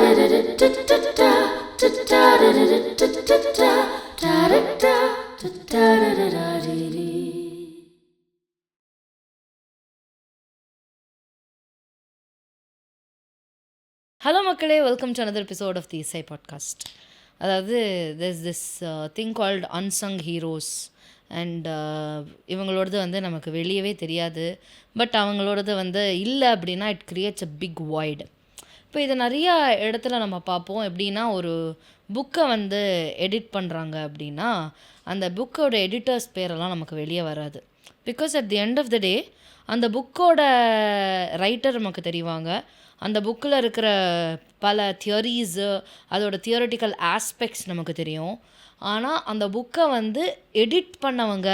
Hello மக்களே, welcome to another episode of the Isai podcast. அதாவது there's this thing called unsung heroes and இவங்களோடது வந்து நமக்கு வெளியவே தெரியாது. பட் அவங்களோடது வந்து இல்லை அப்படின்னா it creates a big void. இப்போ இது நிறையா இடத்துல நம்ம பார்ப்போம். எப்படின்னா, ஒரு புக்கை வந்து எடிட் பண்ணுறாங்க அப்படின்னா அந்த புக்கோட எடிட்டர்ஸ் பேரெல்லாம் நமக்கு வெளியே வராது. Because at the end of the day அந்த புக்கோட ரைட்டர் நமக்கு தெரிவாங்க. அந்த புக்கில் இருக்கிற பல தியரிஸு, அதோட தியரட்டிக்கல் ஆஸ்பெக்ட்ஸ் நமக்கு தெரியும். ஆனால் அந்த புக்கை வந்து எடிட் பண்ணவங்க,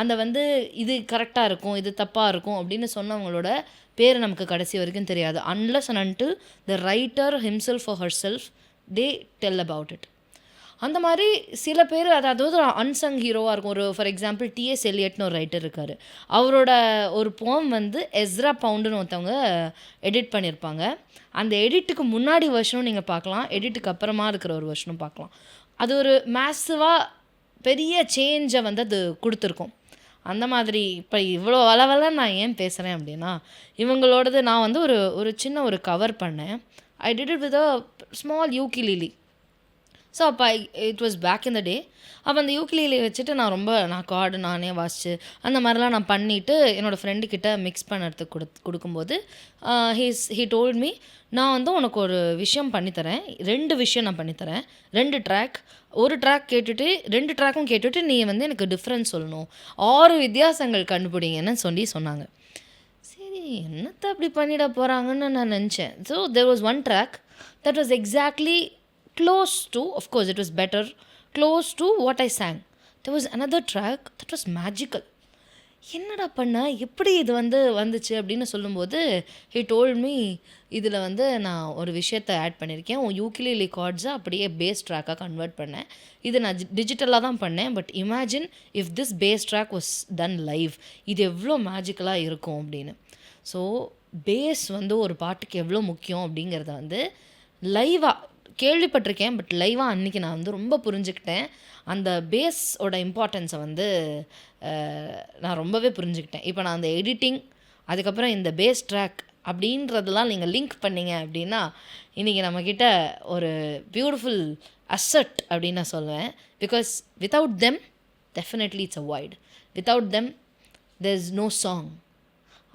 அந்த வந்து இது கரெக்டாக இருக்கும், இது தப்பாக இருக்கும் அப்படின்னு சொன்னவங்களோட பேர் நமக்கு கடைசி வரைக்கும் தெரியாது. Unless and until the writer himself or herself they tell about it. அந்த மாதிரி சில பேர் அதாவது ஒரு அன்சங் ஹீரோவாக இருக்கும். ஒரு ஃபார் எக்ஸாம்பிள் டிஎஸ் எலியட்னு ஒரு ரைட்டர் இருக்கார். அவரோட ஒரு போம் வந்து எஸ்ரா பவுண்டுன்னு ஒருத்தவங்க எடிட் பண்ணியிருப்பாங்க. அந்த எடிட்டுக்கு முன்னாடி வருஷனும் நீங்கள் பார்க்கலாம், எடிட்டுக்கு அப்புறமா இருக்கிற ஒரு வருஷனும் பார்க்கலாம். அது ஒரு மேசிவாக பெரிய சேஞ்சை வந்து அது கொடுத்துருக்கோம். அந்த மாதிரி இப்போ இவ்வளோ அளவெல்லாம் நான் ஏன் பேசுகிறேன் அப்படின்னா, இவங்களோடது நான் வந்து ஒரு சின்ன ஒரு கவர் பண்ணேன். I did it with a small ukulele. So அப்போ it was back in the day. அப்போ அந்த யூக்கிலிலி வச்சுட்டு நான் கார்டு நானே வாசிச்சு அந்த மாதிரிலாம் நான் பண்ணிவிட்டு என்னோடய ஃப்ரெண்டுக்கிட்ட மிக்ஸ் பண்ணுறதுக்கு கொடுக்கும்போது ஹீ டோல்ட் மீ, நான் வந்து உனக்கு ஒரு விஷயம் பண்ணித்தரேன், 2 விஷயம் நான் பண்ணித்தரேன், 2 ட்ராக். ஒரு ட்ராக் கேட்டுட்டு 2 ட்ராக்கும் கேட்டுட்டு நீ வந்து எனக்கு டிஃப்ரென்ஸ் சொல்லணும், 6 வித்தியாசங்கள் கண்டுபிடிங்கன்னு சொன்னாங்க. சரி, என்னத்தை அப்படி பண்ணிட போகிறாங்கன்னு நான் நினச்சேன். So there was one track that was exactly close to, of course it was better, close to what I sang. There was another track that was magical. என்னடா பண்ண, எப்படி இது வந்துச்சு அப்படின்னு சொல்லும்போது he told me, இதில் வந்து நான் ஒரு விஷயத்தை ஆட் பண்ணியிருக்கேன், உன் யூக்கிலிலி கார்ட்ஸை அப்படியே பேஸ் ட்ராக்காக கன்வெர்ட் பண்ணேன். இது நான் டிஜிட்டலாக தான் பண்ணேன், but imagine if this bass track was done live, இது எவ்வளோ மேஜிக்கலாக இருக்கும் அப்படின்னு. ஸோ பேஸ் வந்து ஒரு பாட்டுக்கு எவ்வளோ முக்கியம் அப்படிங்கிறத வந்து லைவாக கேள்விப்பட்டிருக்கேன், பட் லைவாக அன்றைக்கி நான் வந்து ரொம்ப புரிஞ்சுக்கிட்டேன். அந்த பேஸோட இம்பார்ட்டன்ஸை வந்து நான் ரொம்பவே புரிஞ்சுக்கிட்டேன். இப்போ நான் அந்த எடிட்டிங், அதுக்கப்புறம் இந்த பேஸ் ட்ராக் அப்படின்றதெல்லாம் நீங்கள் லிங்க் பண்ணிங்க அப்படின்னா இன்றைக்கி நம்மக்கிட்ட ஒரு பியூட்டிஃபுல் அசட் அப்படின்னு நான் சொல்லுவேன். Because without them definitely it's a void. Without them there is no song.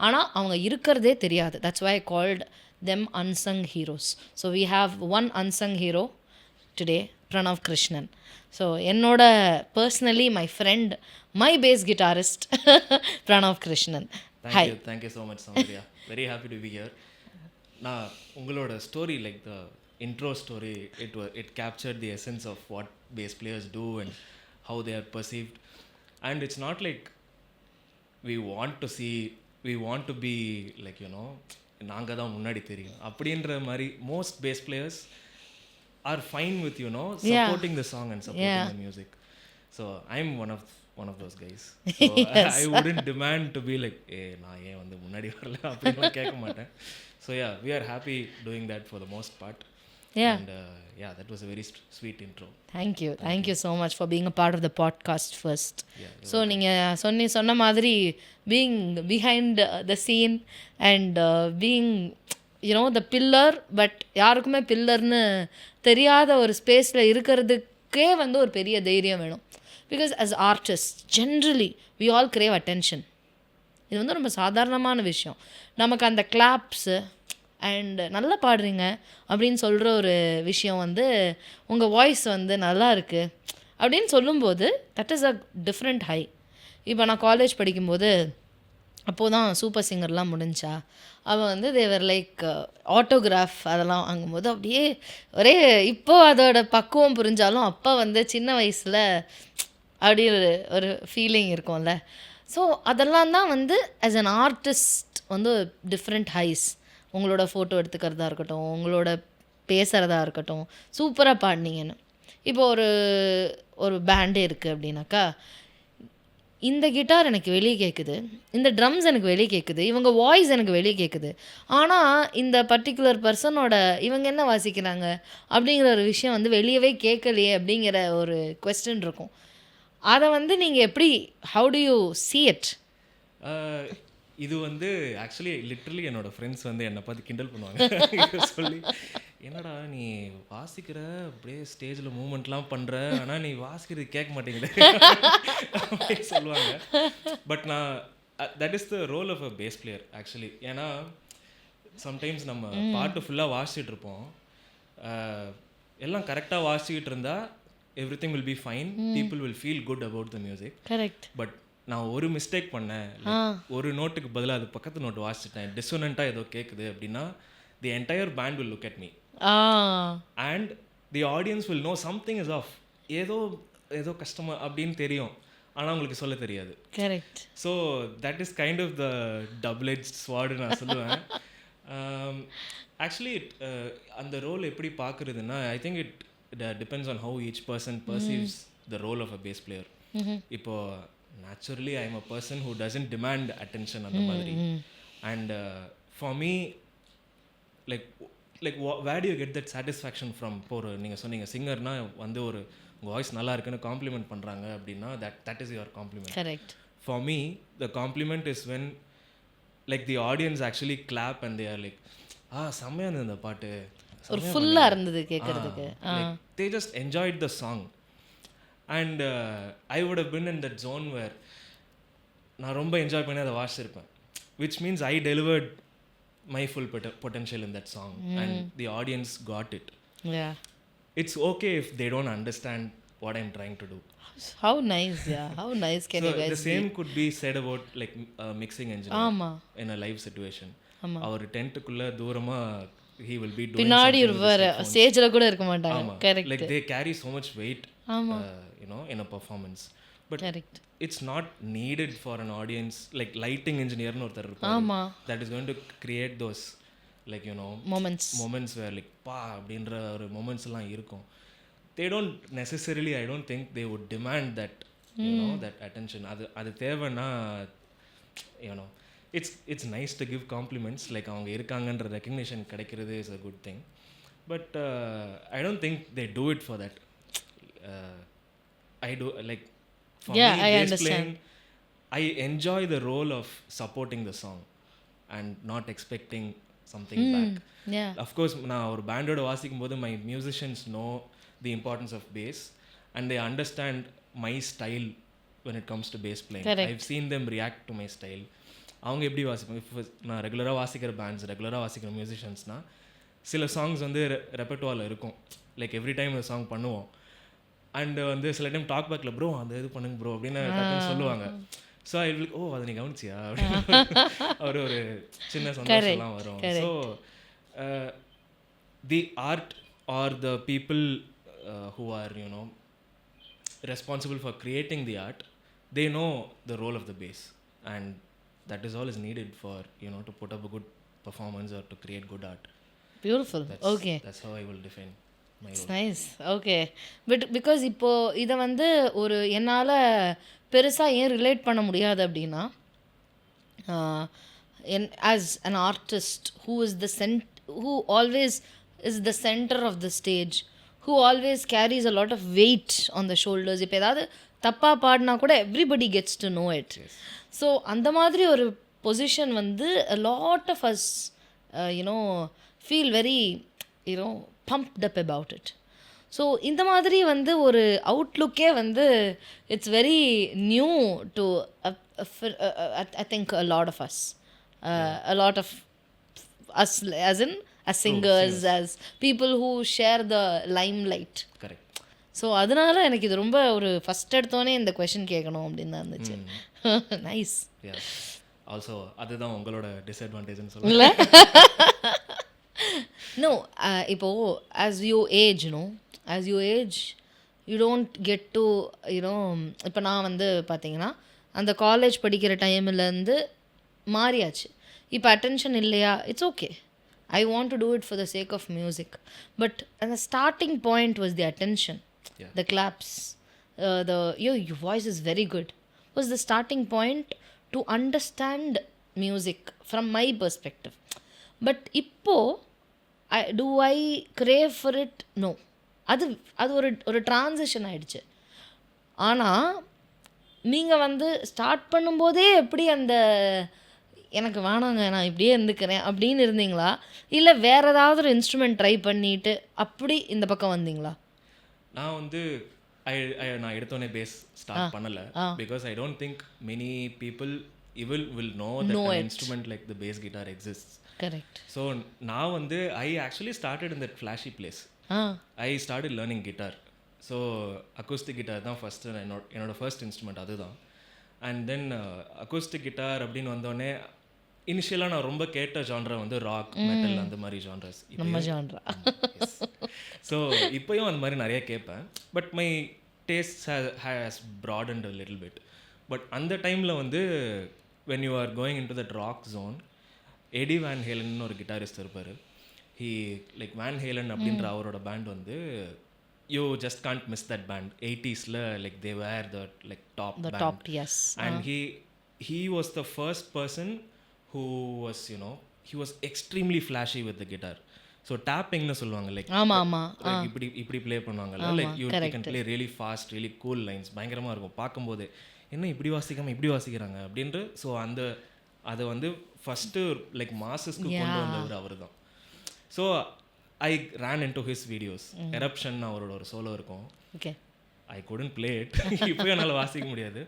ஆனால் அவங்க இருக்கிறதே தெரியாது. That's why I called them unsung heroes. So we have one unsung hero today, Pranav Krishnan. So ennoda personally my friend, my bass guitarist Pranav Krishnan. Thank you so much, Soundarya. Very happy to be here. Na ungaloda story, like the intro story, it captured the essence of what bass players do and how they are perceived. And it's not like we want to be like, you know, நாங்கள் தான் முன்னாடி தெரியும் அப்படின்ற மாதிரி. Most bass players are fine with, you know, supporting the song and supporting the music. So I am one of those guys. I wouldn't demand to be like, நான் ஏன் வந்து முன்னாடி வரல அப்படின்லாம் கேட்க மாட்டேன். So we are happy doing that for the most part. And that was a very sweet intro. Thank you so much for being a part of the podcast first. So நீங்கள் சொன்ன மாதிரி being behind the scene and being, you know, the pillar, but யாருக்குமே பில்லர்னு தெரியாத ஒரு ஸ்பேஸில் இருக்கிறதுக்கே வந்து ஒரு பெரிய தைரியம் வேணும். Because as artists generally we all crave attention. இது வந்து ரொம்ப சாதாரணமான விஷயம். நமக்கு அந்த கிளாப்ஸு அண்ட் நல்லா பாடுறீங்க அப்படின்னு சொல்கிற ஒரு விஷயம் வந்து, உங்கள் வாய்ஸ் வந்து நல்லா இருக்குது அப்படின்னு சொல்லும்போது that is a different high. இப்போ நான் காலேஜ் படிக்கும்போது அப்போது தான் சூப்பர் சிங்கர்லாம் முடிஞ்சா, அவன் வந்து தேவர் லைக் ஆட்டோகிராஃப் அதெல்லாம் வாங்கும்போது அப்படியே ஒரே, இப்போ அதோட பக்குவம் புரிஞ்சாலும் அப்போ வந்து சின்ன வயசில் அப்படி ஒரு ஃபீலிங் இருக்கும்ல. ஸோ அதெல்லாம் தான் வந்து ஆஸ் அன் ஆர்டிஸ்ட் வந்து டிஃப்ரெண்ட் ஹைஸ். உங்களோட ஃபோட்டோ எடுத்துக்கிறதா இருக்கட்டும், உங்களோட பேசுகிறதா இருக்கட்டும், சூப்பராக பாடினீங்கன்னு. இப்போ ஒரு பேண்டே இருக்குது அப்படின்னாக்கா, இந்த கிட்டார் எனக்கு வெளியே கேட்குது, இந்த ட்ரம்ஸ் எனக்கு வெளியே கேட்குது, இவங்க வாய்ஸ் எனக்கு வெளியே கேட்குது, ஆனால் இந்த பர்டிகுலர் பர்சனோட இவங்க என்ன வாசிக்கிறாங்க அப்படிங்கிற ஒரு விஷயம் வந்து வெளியவே கேட்கலையே அப்படிங்கிற ஒரு கொஸ்டின் இருக்கும். அதை வந்து நீங்கள் எப்படி, how to you see it? இது வந்து ஆக்சுவலி லிட்ரலி என்னோட ஃப்ரெண்ட்ஸ் வந்து என்னை பார்த்து கிண்டல் பண்ணுவாங்க. சொல்லி என்னடா நீ வாசிக்கிற அப்படியே ஸ்டேஜில் மூமெண்ட்லாம் பண்ணுற, ஆனால் நீ வாசிக்கிறது கேட்க மாட்டேங்குது அப்படின்னு சொல்லுவாங்க. பட் நான் that is the role of a bass player actually. ஏன்னா சம்டைம்ஸ் நம்ம பாட்டு ஃபுல்லாக வாசிச்சுட்டு இருப்போம், எல்லாம் கரெக்டாக வாசிக்கிட்டு இருந்தால் everything will be fine, people will feel good about the music. Correct. But நான் ஒரு மிஸ்டேக் பண்ணேன், ஒரு நோட்டுக்கு பதிலாக அது பக்கத்து நோட்டு வாசிச்சிட்டேன், டிசோனண்ட்டாக ஏதோ கேட்குது அப்படின்னா the entire band will look at me and the audience will know something is off, ஏதோ ஏதோ கஷ்டமா அப்படின்னு தெரியும், ஆனால் உங்களுக்கு சொல்ல தெரியாது. Correct. So that is kind of the double edge sword நான் சொல்லுவேன். ஆக்சுவலி அந்த ரோல் எப்படி பார்க்குறதுன்னா, I think it depends on how each person perceives the role of a bass player. இப்போ naturally I am a person who doesn't demand attention அந்த மாதிரி. And for me like where do you get that satisfaction from? போற நீங்கள் சொன்னீங்க சிங்கர்னா வந்து ஒரு voice நல்லா இருக்குன்னு காம்ப்ளிமெண்ட் பண்ணுறாங்க அப்படின்னா that is your compliment. Correct. For me the compliment is when like the audience actually clap and they are like செம்மையா இருந்தது இந்த பாட்டு, ஒரு ஃபுல்லாக இருந்தது கேட்குறதுக்கு. they just enjoyed the song. And I would have been in that zone where நான் ரொம்ப என்ஜாய் பண்ணி அதை வாசிச்சிருப்பேன், which means I delivered my full potential in that song and the audience got it. Yeah. It's okay if they don't understand what I'm trying to do. How nice. Yeah, how nice can you guys the same could be said about like mixing engineer in a live situation. அவர் டென்ட்டுக்குள்ள தூரமா he will be doing பின்னாடி ஒரு ஸ்டேஜ்ல கூட இருக்க மாட்டாங்க. Correct. Like they carry so much weight you know in a performance, but correct, it's not needed for an audience. Like lighting engineer nu orthar irupparu, that is going to create those like you know moments where like pa அப்படின்ற ஒரு moments எல்லாம் இருக்கும். They don't necessarily, I don't think they would demand that you know that attention. அது தேவைன்னா you know it's nice to give compliments, like அவங்க இருக்காங்கன்ற recognition கிடைக்கிறது is a good thing, but I don't think they do it for that. I do like for me I bass understand. playing, I enjoy the role of supporting the song and not expecting something back. Yeah, of course நான் ஒரு பேண்டோட வாசிக்கும் போது my musicians know the importance of bass and they understand my style when it comes to bass playing. Correct. I've seen them react to my style. அவங்க எப்படி வாசிப்பாங்க, நான் ரெகுலராக வாசிக்கிற பேண்ட்ஸ், ரெகுலராக வாசிக்கிற மியூசிஷியன்ஸ்னால் சில சாங்ஸ் வந்து ரெப்பர்டுவாரில் இருக்கும், லைக் எவ்ரி டைம் ஒரு சாங் பண்ணுவோம் அண்ட் வந்து சில டைம் டாக் பேக்கில் ப்ரோ அந்த இது பண்ணுங்க ப்ரோ அப்படின்னு சொல்லுவாங்க. ஸோ ஐ வில் அதை நீ கவனிச்சியா அப்படின்னு ஒரு சின்ன சந்தோஷம்லாம் வரும். So the art R the people who are you know responsible for creating the art, they know the role of the bass and that is all is needed for you know to put up a good performance or to create good art. Beautiful. Okay, that's how I will define my role. It's nice. Okay, but because இப்போ இதை வந்து ஒரு என்னால் பெருசாக ஏன் relate பண்ண முடியாது அப்படின்னா, as an artist who is who always is the center of the stage, who always carries a lot of weight on the shoulders. இப்போ ஏதாவது தப்பாக பாடினா கூட everybody gets to know it. So அந்த மாதிரி ஒரு பொசிஷன் வந்து a lot of us you know feel very you know pumped up about it. So இந்த மாதிரி வந்து ஒரு அவுட்லுக்கே வந்து it's very new to I think a lot of us, a lot of us as in as singers, as people who share the limelight. Correct. So அதனால எனக்கு இது ரொம்ப ஒரு ஃபஸ்ட் எடுத்தோன்னே இந்த கொஷின் கேட்கணும் அப்படின்னு தான் இருந்துச்சு. நைஸ். ஆல்சோ அதுதான் உங்களோட டிஸ்அட்வான்டேஜ்னு சொல்லுங்கள். இல்லை நோ, இப்போது as you age you don't get to you know இப்போ நான் வந்து பார்த்தீங்கன்னா அந்த காலேஜ் படிக்கிற டைம்லேருந்து மாறியாச்சு. இப்போ அட்டென்ஷன் இல்லையா, it's okay, I want to do it for the sake of music, but the starting point was the attention, the claps, your voice is very good, was the starting point to understand music from my perspective. But இப்போது do I crave for it? No. அது ஒரு transition ஆகிடுச்சு. ஆனால் நீங்கள் வந்து start பண்ணும்போதே எப்படி அந்த எனக்கு வேணாங்க நான் இப்படியே இருந்துக்கிறேன் அப்படின்னு இருந்தீங்களா, இல்லை வேறு ஏதாவது ஒரு இன்ஸ்ட்ருமெண்ட் ட்ரை பண்ணிவிட்டு அப்படி இந்த பக்கம் வந்தீங்களா? நான் வந்து நான் எடுத்தோடனே பேஸ் ஸ்டார்ட் பண்ணலை. Because I don't think many people will know that an instrument like the bass guitar exists. Correct. So நான் வந்து I actually started in that flashy place. I started learning guitar. So acoustic guitar தான் first என்னோட first instrument அதுதான். And then acoustic guitar அப்படின்னு வந்தோடனே இனிஷியலாக நான் ரொம்ப கேட்ட ஜான்ரா வந்து ராக், மெட்டல், அந்த மாதிரி ஜான்ரஸ். நம்ம ஜான்ரா. ஸோ இப்போயும் அந்த மாதிரி நிறைய கேட்பேன். But my taste has broadened a little bit. But அந்த டைமில் வந்து when you are going into that rock zone, Eddie Van ஹேலன்னு ஒரு கிட்டாரிஸ்ட் இருப்பார். ஹீ லைக் வேன் ஹேலன் அப்படின்ற அவரோட பேண்ட் வந்து you just can't miss that band. 80s like they were the like top band. Yes. And he was the first person who was, you know, he was extremely flashy with the guitar. So tapping னு சொல்லுவாங்க, like இப்படி play பண்ணுவாங்கல்ல, like you can play really fast, really cool lines. பயங்கரமா இருக்கும் பார்க்கும்போது, என்ன இப்படி வாசிக்காம இப்படி வாசிக்கிறாங்க அப்படின்ட்டு. ஸோ அதை வந்து ஃபஸ்ட்டு லைக் மாசஸ்க்கு கொண்டு வந்தவர் அவர் தான். So I ran into his videos. Eruption அவரோட ஒரு சோலோ இருக்கும். Okay. I couldn't play it. இப்போ என்னால் வாசிக்க முடியாது.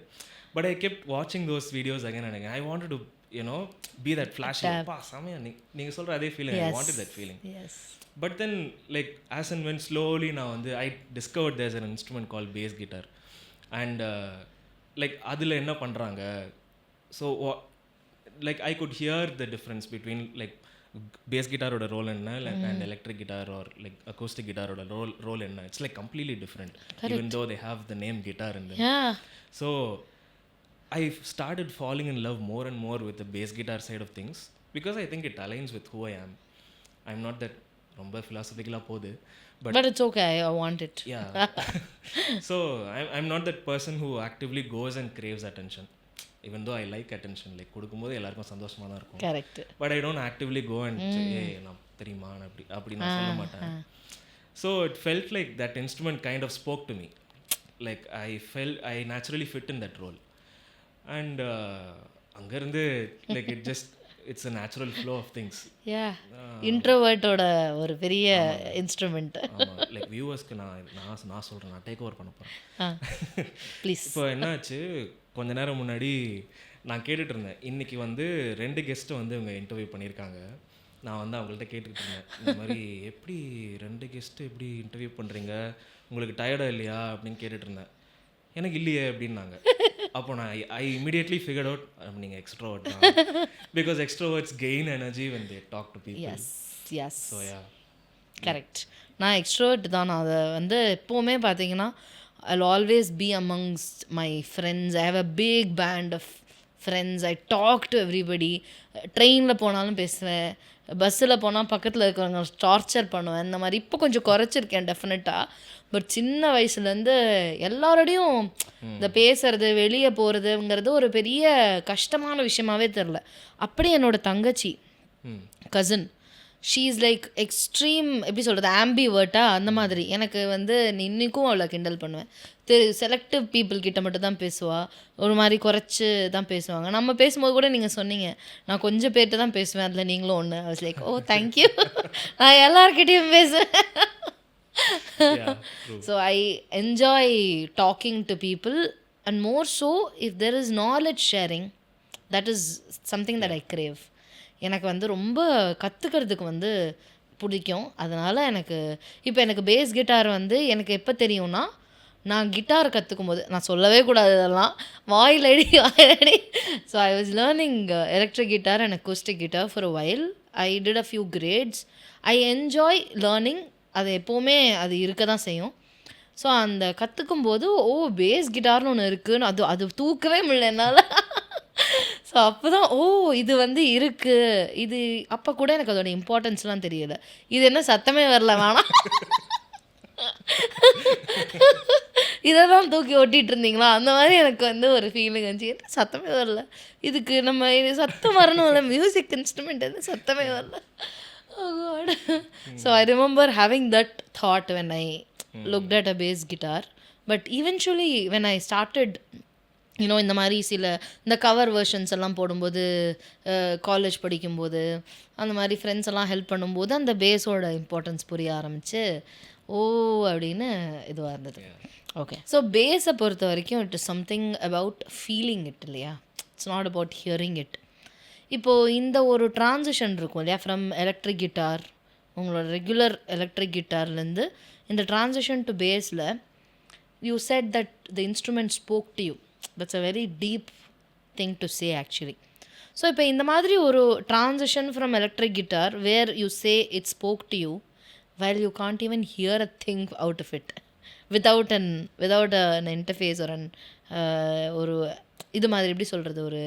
But I kept watching those videos again and again. I wanted to, you know, be that flashy. பா சமயம் நீங்கள் சொல்கிற அதே feeling. I wanted that feeling. Yes. But then like as and when slowly நான் வந்து I discovered there's an instrument called bass guitar. And like அதில் என்ன பண்ணுறாங்க. So like I could hear the difference between like bass கிட்டாரோட role என்ன and electric guitar or like acoustic கிட்டாரோட role என்ன. It's like completely different even though they have the name guitar in them. So I started falling in love more and more with the bass guitar side of things because I think it aligns with who I am. I am not that ரொம்ப ஃபிலாசபிக்கலாக போகுது. But it's okay, I want it. Yeah. So I'm not that person who actively goes and craves attention. Even though I like attention, like கொடுக்கும்போது எல்லாருக்கும் சந்தோஷமாக தான் இருக்கும். Correct. But I don't actively go and say, hey, நான் தெரியுமா அப்படி நான் சொல்ல மாட்டேன். So it felt like that instrument kind of spoke to me. Like I naturally fit in that role. And அங்கேருந்து like it's a natural flow of things. Yeah. இன்ட்ரோவர்ட்டோட ஒரு பெரிய instrument. Like வியூவர்ஸ்க்கு நான் சொல்கிறேன், நான் டேக் ஓவர் பண்ண போகிறேன். Please. இப்போ என்னாச்சு, கொஞ்ச நேரம் முன்னாடி நான் கேட்டுட்டு இருந்தேன், இன்றைக்கி வந்து 2 கெஸ்ட்டு வந்து இவங்க இன்டர்வியூ பண்ணியிருக்காங்க. நான் வந்து அவங்கள்ட்ட கேட்டுக்கிட்டு இருந்தேன், இந்த மாதிரி எப்படி 2 கெஸ்ட்டு எப்படி இன்டர்வியூ பண்ணுறீங்க, உங்களுக்கு டயர்டாக இல்லையா அப்படின்னு கேட்டுட்டு இருந்தேன். எனக்கு இல்லையே அப்படின்னாங்க. அப்போ நான் ஐ இமிடியட்லி ஃபிகர்ட் அவுட் நீங்கள் எக்ஸ்ட்ரோவர்ட் தான். Because extroverts gain energy when they talk to people. Yes. So yeah. Correct. நான் எக்ஸ்ட்ரோவர்ட் தான். நான் அதை வந்து எப்போவுமே பார்த்தீங்கன்னா I'll always be amongst my friends. I have a big band of friends. I talk to everybody. ட்ரெயினில் போனாலும் பேசுவேன், பஸ்ஸில் போனால் பக்கத்தில் இருக்கிறவங்க டார்ச்சர் பண்ணுவேன். இந்த மாதிரி இப்போ கொஞ்சம் குறைச்சிருக்கேன் டெஃபினட்டாக. பட் சின்ன வயசுலேருந்து எல்லாரோடையும் இந்த பேசுறது, வெளியே போகிறதுங்கிறது ஒரு பெரிய கஷ்டமான விஷயமாவே தெரில. அப்படி என்னோட தங்கச்சி cousin, she is like extreme, எப்படி சொல்கிறது, ஆம்பிவர்ட்டாக அந்த மாதிரி. எனக்கு வந்து இன்றைக்கும் அவளை கிண்டல் பண்ணுவேன். செலக்டிவ் பீப்புள் கிட்ட மட்டும் தான் பேசுவாள், ஒரு மாதிரி குறைச்சி தான் பேசுவாங்க. நம்ம பேசும்போது கூட நீங்கள் சொன்னீங்க நான் கொஞ்சம் பேர்கிட்ட தான் பேசுவேன், அதில் நீங்களும் ஒன்று. I was like, oh thank you, நான் எல்லார்கிட்டையும் பேசுவேன். So I enjoy talking to people, and more so if there is knowledge sharing, that is something that I crave. எனக்கு வந்து ரொம்ப கற்றுக்கிறதுக்கு வந்து பிடிக்கும். அதனால் எனக்கு பேஸ் கிட்டார் வந்து எனக்கு எப்போ தெரியும்னா, நான் கிட்டார் கற்றுக்கும் போது, நான் சொல்லவே கூடாது இதெல்லாம், வாயிலடி. So I was learning electric guitar and acoustic guitar for a while. I did a few grades. I enjoy learning. அது எப்போவுமே அது இருக்க தான் செய்யும். ஸோ அந்த கற்றுக்கும் போது பேஸ் கிட்டார்னு ஒன்று இருக்குன்னு அது தூக்கவே முடியல என்னால். ஸோ அப்போ தான் இது வந்து இருக்குது. இது அப்போ கூட எனக்கு அதோட இம்பார்ட்டன்ஸ்லாம் தெரியலை. இது என்ன சத்தமே வரல, வேணாம் இதை தான் தூக்கி ஒட்டிகிட்டு இருந்தீங்களா அந்த மாதிரி எனக்கு வந்து ஒரு ஃபீலிங் வந்துச்சு. என்ன சத்தமே வரல, இதுக்கு நம்ம இது சத்தம் வரணும்ல, மியூசிக் இன்ஸ்ட்ருமெண்ட் எது சத்தமே வரல. Oh God. So I remember having that thought when I looked at a bass guitar. But eventually when I started, இந்த மாதிரி இந்த கவர் வெர்ஷன்ஸ் எல்லாம் போடும்போது, காலேஜ் படிக்கும்போது அந்த மாதிரி ஃப்ரெண்ட்ஸ் எல்லாம் ஹெல்ப் பண்ணும்போது அந்த பேஸோட இம்பார்ட்டன்ஸ் புரிய ஆரம்பிச்சு, ஓ அப்படின்னு இதுவாக இருந்தது. ஓகே, ஸோ பேஸை பொறுத்த வரைக்கும் it is something about feeling it இல்லையா, it's not about hearing it. இப்போது இந்த ஒரு ட்ரான்சிஷன் இருக்கும் இல்லையா, ஃப்ரம் எலக்ட்ரிக் கிட்டார், உங்களோட ரெகுலர் எலக்ட்ரிக் கிட்டார்லேருந்து இந்த ட்ரான்சிஷன் டு பேஸில் you said that the instrument spoke to you. That's a very deep thing to say actually. So இப்போ இந்த மாதிரி ஒரு transition from electric guitar where you say it spoke to you while you can't even hear a thing out of it without an interface or ஒரு இது மாதிரி எப்படி சொல்கிறது, ஒரு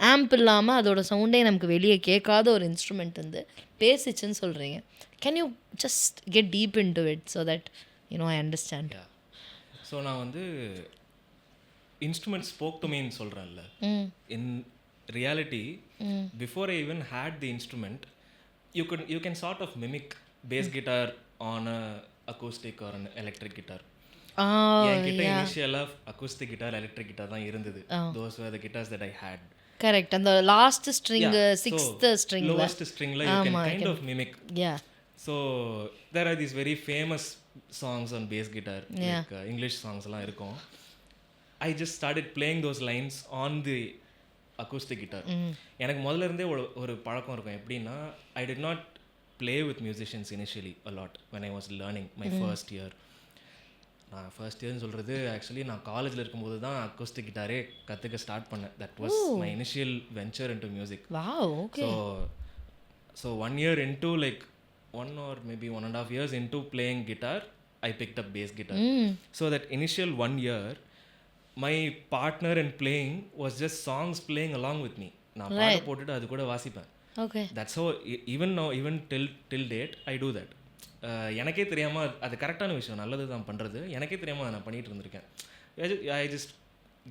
ஆம்ப் இல்லாமல் அதோட சவுண்டே நமக்கு வெளியே கேட்காத ஒரு இன்ஸ்ட்ருமெண்ட் வந்து பேசிச்சுன்னு சொல்கிறீங்க. Can you just get deep into it so that I understand. So நான் வந்து இன்ஸ்ட்ருமெண்ட் ஸ்போக் டு மீன்னு சொல்கிறேன்ல, in reality before I even had the instrument you can sort of mimic bass guitar on a acoustic or an electric guitar. என்கிட்ட இனிஷியலாக acoustic guitar, electric guitar தான் இருந்தது. Those were the guitars that I had. Correct. அந்த last string, sixth string, lowest stringல you can kind of mimic. Yeah. So there are these very famous songs on bass guitar, like English songs எல்லாம் இருக்கும். I just started playing those lines on the acoustic guitar. எனக்கு முதல்ல இருந்தே ஒரு பழக்கம் இருக்கும். எப்படின்னா, I did not play with musicians initially a lot when I was learning my first year. நான் ஃபர்ஸ்ட் இயர்னு சொல்கிறது ஆக்சுவலி நான் காலேஜில் இருக்கும்போது தான் அக்கோஸ்டிக் கிட்டாரே கற்றுக்க ஸ்டார்ட் பண்ணேன். That was my initial venture into music. So 1 year into, like 1 or maybe 1.5 years into playing guitar, I picked up bass guitar. So that initial 1 year, my partner in playing was just songs playing along with me. நான் பாட்டு போட்டுட்டு அது கூட வாசிப்பேன். Okay. That's how even now, even till date I do that. எனக்கே தெரியாமல் அது கரெக்டான விஷயம், நல்லது தான் பண்ணுறது. எனக்கே தெரியாமல் நான் பண்ணிகிட்டு இருந்திருக்கேன். I just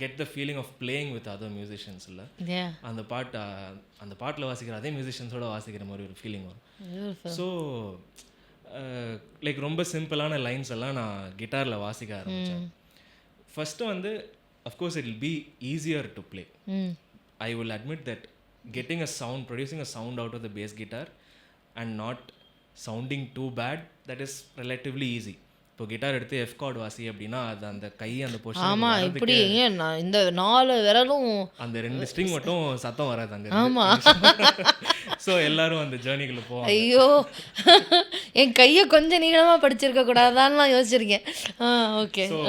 get the feeling of playing with other musicians இல்லை, அந்த பாட்டில் வாசிக்கிற அதே மியூசிஷியன்ஸோட வாசிக்கிற மாதிரி ஒரு ஃபீலிங் வரும். ஸோ லைக் ரொம்ப சிம்பிளான லைன்ஸ் எல்லாம் நான் கிட்டாரில் வாசிக்க ஆரம்பித்தேன். ஃபஸ்ட்டு வந்து of course it will be easier to play. I will admit that getting a sound, producing a sound out of the bass guitar and not sounding too bad, that is relatively easy. இப்போ guitar எடுத்து F card வாசி அப்படின்னா அது அந்த கை அந்த position, ஆமாம், இப்படி இந்த 4 விரலும் அந்த 2 ஸ்ட்ரிங் மட்டும் சத்தம் வராது அங்கே. ஆமாம். ஸோ எல்லாரும் அந்த ஜேர்னிக்குள்ள போவாங்க. ஐயோ, என் கையை கொஞ்சம் நீளமாக படிச்சிருக்க கூடாதான்னு யோசிச்சிருக்கேன். ஓகே, ஸோ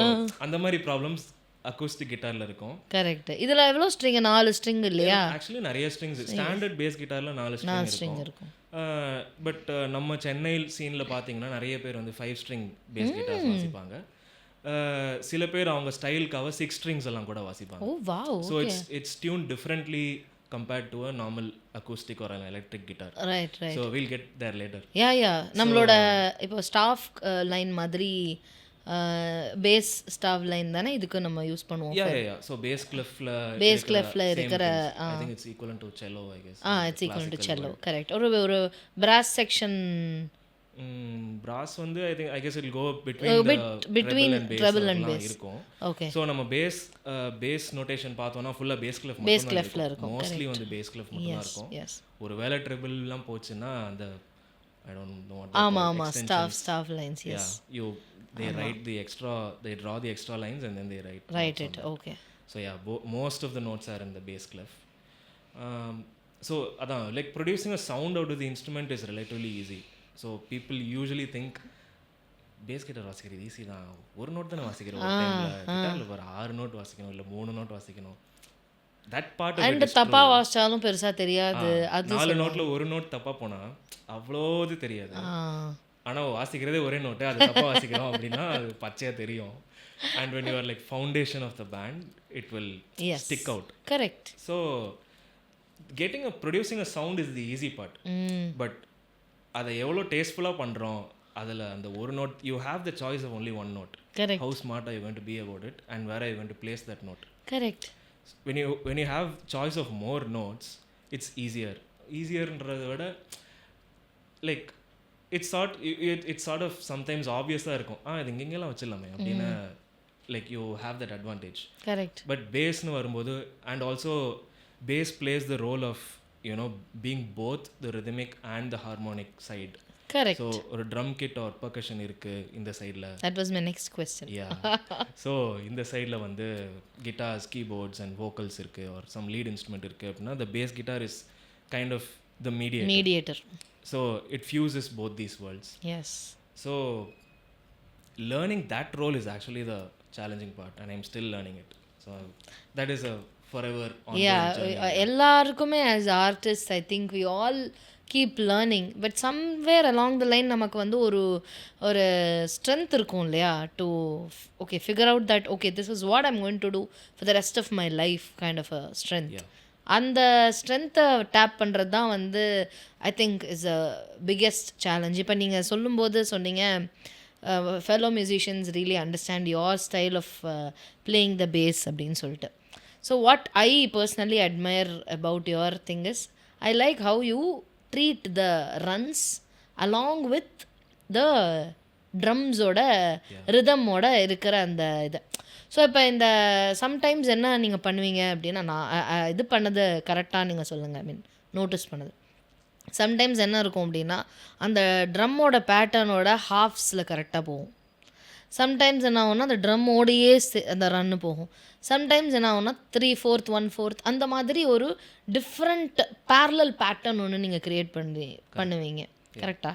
அந்த மாதிரி ப்ராப்ளம்ஸ் அக்கூஸ்டிக் கிட்டாரில் இருக்கும். கரெக்ட். இதில் எவ்வளோ ஸ்ட்ரிங்? 4 ஸ்ட்ரிங் இல்லையா? ஆக்சுவலி நிறைய ஸ்ட்ரிங்ஸ். ஸ்டாண்டர்ட் பேஸ் கிட்டாரில் 4 ஸ்ட்ரிங் இருக்கும். பட் நம்ம சென்னை சீனில் பார்த்தீங்கன்னா நிறைய பேர் வந்து 5 ஸ்ட்ரிங் பேஸ் கிட்டார்ஸ் வாசிப்பாங்க. சில பேர் அவங்க ஸ்டைலுக்காக 6 ஸ்ட்ரிங்ஸ் எல்லாம் கூட வாசிப்பாங்க. ஓ wow. So it's tune differently compared to a normal acoustic or an electric guitar. Right. So we'll get there later. Yeah. நம்மளோட இப்போ ஸ்டாஃப் லைன் மாதிரி பேஸ் ஸ்டாஃப் லைன் தானே இதுக்கு நம்ம யூஸ் பண்ணுவோம். Yeah. So bass clefல இருக்கிற I think it's equivalent to cello, I guess. It's equivalent to cello. Correct. ஒரு brass section. brass வந்து I guess it will go between treble and bass இருக்கும். Okay. So நம்ம bass notation பார்த்தோம்னா ஃபுல்லா bass clefல இருக்கும். Mostly வந்து bass clef மட்டும் தான் இருக்கும். ஒரு வேளை treble எல்லாம் போச்சுன்னா அந்த I don't know what. ஆமா staff lines. Yes. Yeah, they write the extra, they draw the extra lines and then they write it. Okay. So yeah, most of the notes are in the bass clef. So adan like producing a sound out of the instrument is relatively easy. So people usually think bass guitar வாசிக்கிறது easy தான், ஒரு note தானே வாசிக்கிறோம், ஒரு டைம்ல கிட்டார்ல ஒரு 6 note வாசிக்கணும் இல்ல 3 நோட் வாசிக்கணும். that part of it is தப்பா வாசிச்சாலும் பெருசா தெரியாது. அது 4 நோட்ல ஒரு நோட் தப்பா போனா அவ்வளோது தெரியாது. ஆனால் வாசிக்கிறதே ஒரே நோட்டு, அது தப்பாக வாசிக்கிறோம் அப்படின்னா அது பச்சையாக தெரியும். And when you are like foundation of the band, it will stick out. Correct. So producing a sound is the easy part. But அதை எவ்வளோ டேஸ்ட்ஃபுல்லாக பண்ணுறோம் அதில் அந்த ஒரு note you have the choice of only one note. Correct. How smart are you going to be about it and where are you going to place that note. Correct. when you have choice of more notes, it's easierன்றதை விட like it's sort of sometimes obvious-ஆ இருக்கும், இது இங்கெல்லாம் வச்சிடலாமே அப்படின்னு, like you have that advantage. Correct. But பேஸ்னு வரும்போது and also bass plays the role of being both the rhythmic and the harmonic side. Correct. So ஒரு ட்ரம் கிட் ஆர் பர்கஷன் இருக்குது இந்த சைடில். That was my next question. So இந்த சைடில் வந்து guitars, keyboards and vocals இருக்குது or some lead instrument இருக்குது அப்படின்னா the bass guitar is kind of the mediator. So it fuses both these worlds. Yes. So learning that role is actually the challenging part and I'm still learning it. So that is a forever ongoing journey. எல்லாருக்குமே as artists I think we all keep learning, but somewhere along the line நமக்கு வந்து ஒரு strength இருக்கும் இல்லையா, to okay figure out that okay this is what I'm going to do for the rest of my life, kind of a strength. அந்த ஸ்ட்ரென்த்தை tape பண்ணுறது தான் வந்து I think is a biggest challenge. இப்போ நீங்கள் சொல்லும்போது சொன்னீங்க fellow musicians really understand your style of playing the bass அப்படின்னு சொல்லிட்டு. So what I personally admire about your thing is I like how you treat the runs along with the ட்ரம்ஸோட ரிதமோட இருக்கிற அந்த இது. So இப்போ இந்த சம்டைம்ஸ் என்ன நீங்கள் பண்ணுவீங்க அப்படின்னா, நான் இது பண்ணது கரெக்டாக நீங்கள் சொல்லுங்கள், ஐ மீன் நோட்டீஸ் பண்ணது. சம்டைம்ஸ் என்ன இருக்கும் அப்படின்னா அந்த ட்ரம்மோட பேட்டர்னோட ஹாஃப்ஸில் கரெக்டாக போகும். சம்டைம்ஸ் என்ன ஆகும்னா அந்த ட்ரம்மோடையே அந்த ரன்னு போகும். சம்டைம்ஸ் என்ன ஆகும்னா 3/4 1/4 அந்த மாதிரி ஒரு டிஃப்ரெண்ட் பேரலல் பேட்டர்ன் ஒன்று நீங்கள் க்ரியேட் பண்ணுவீங்க. கரெக்டா?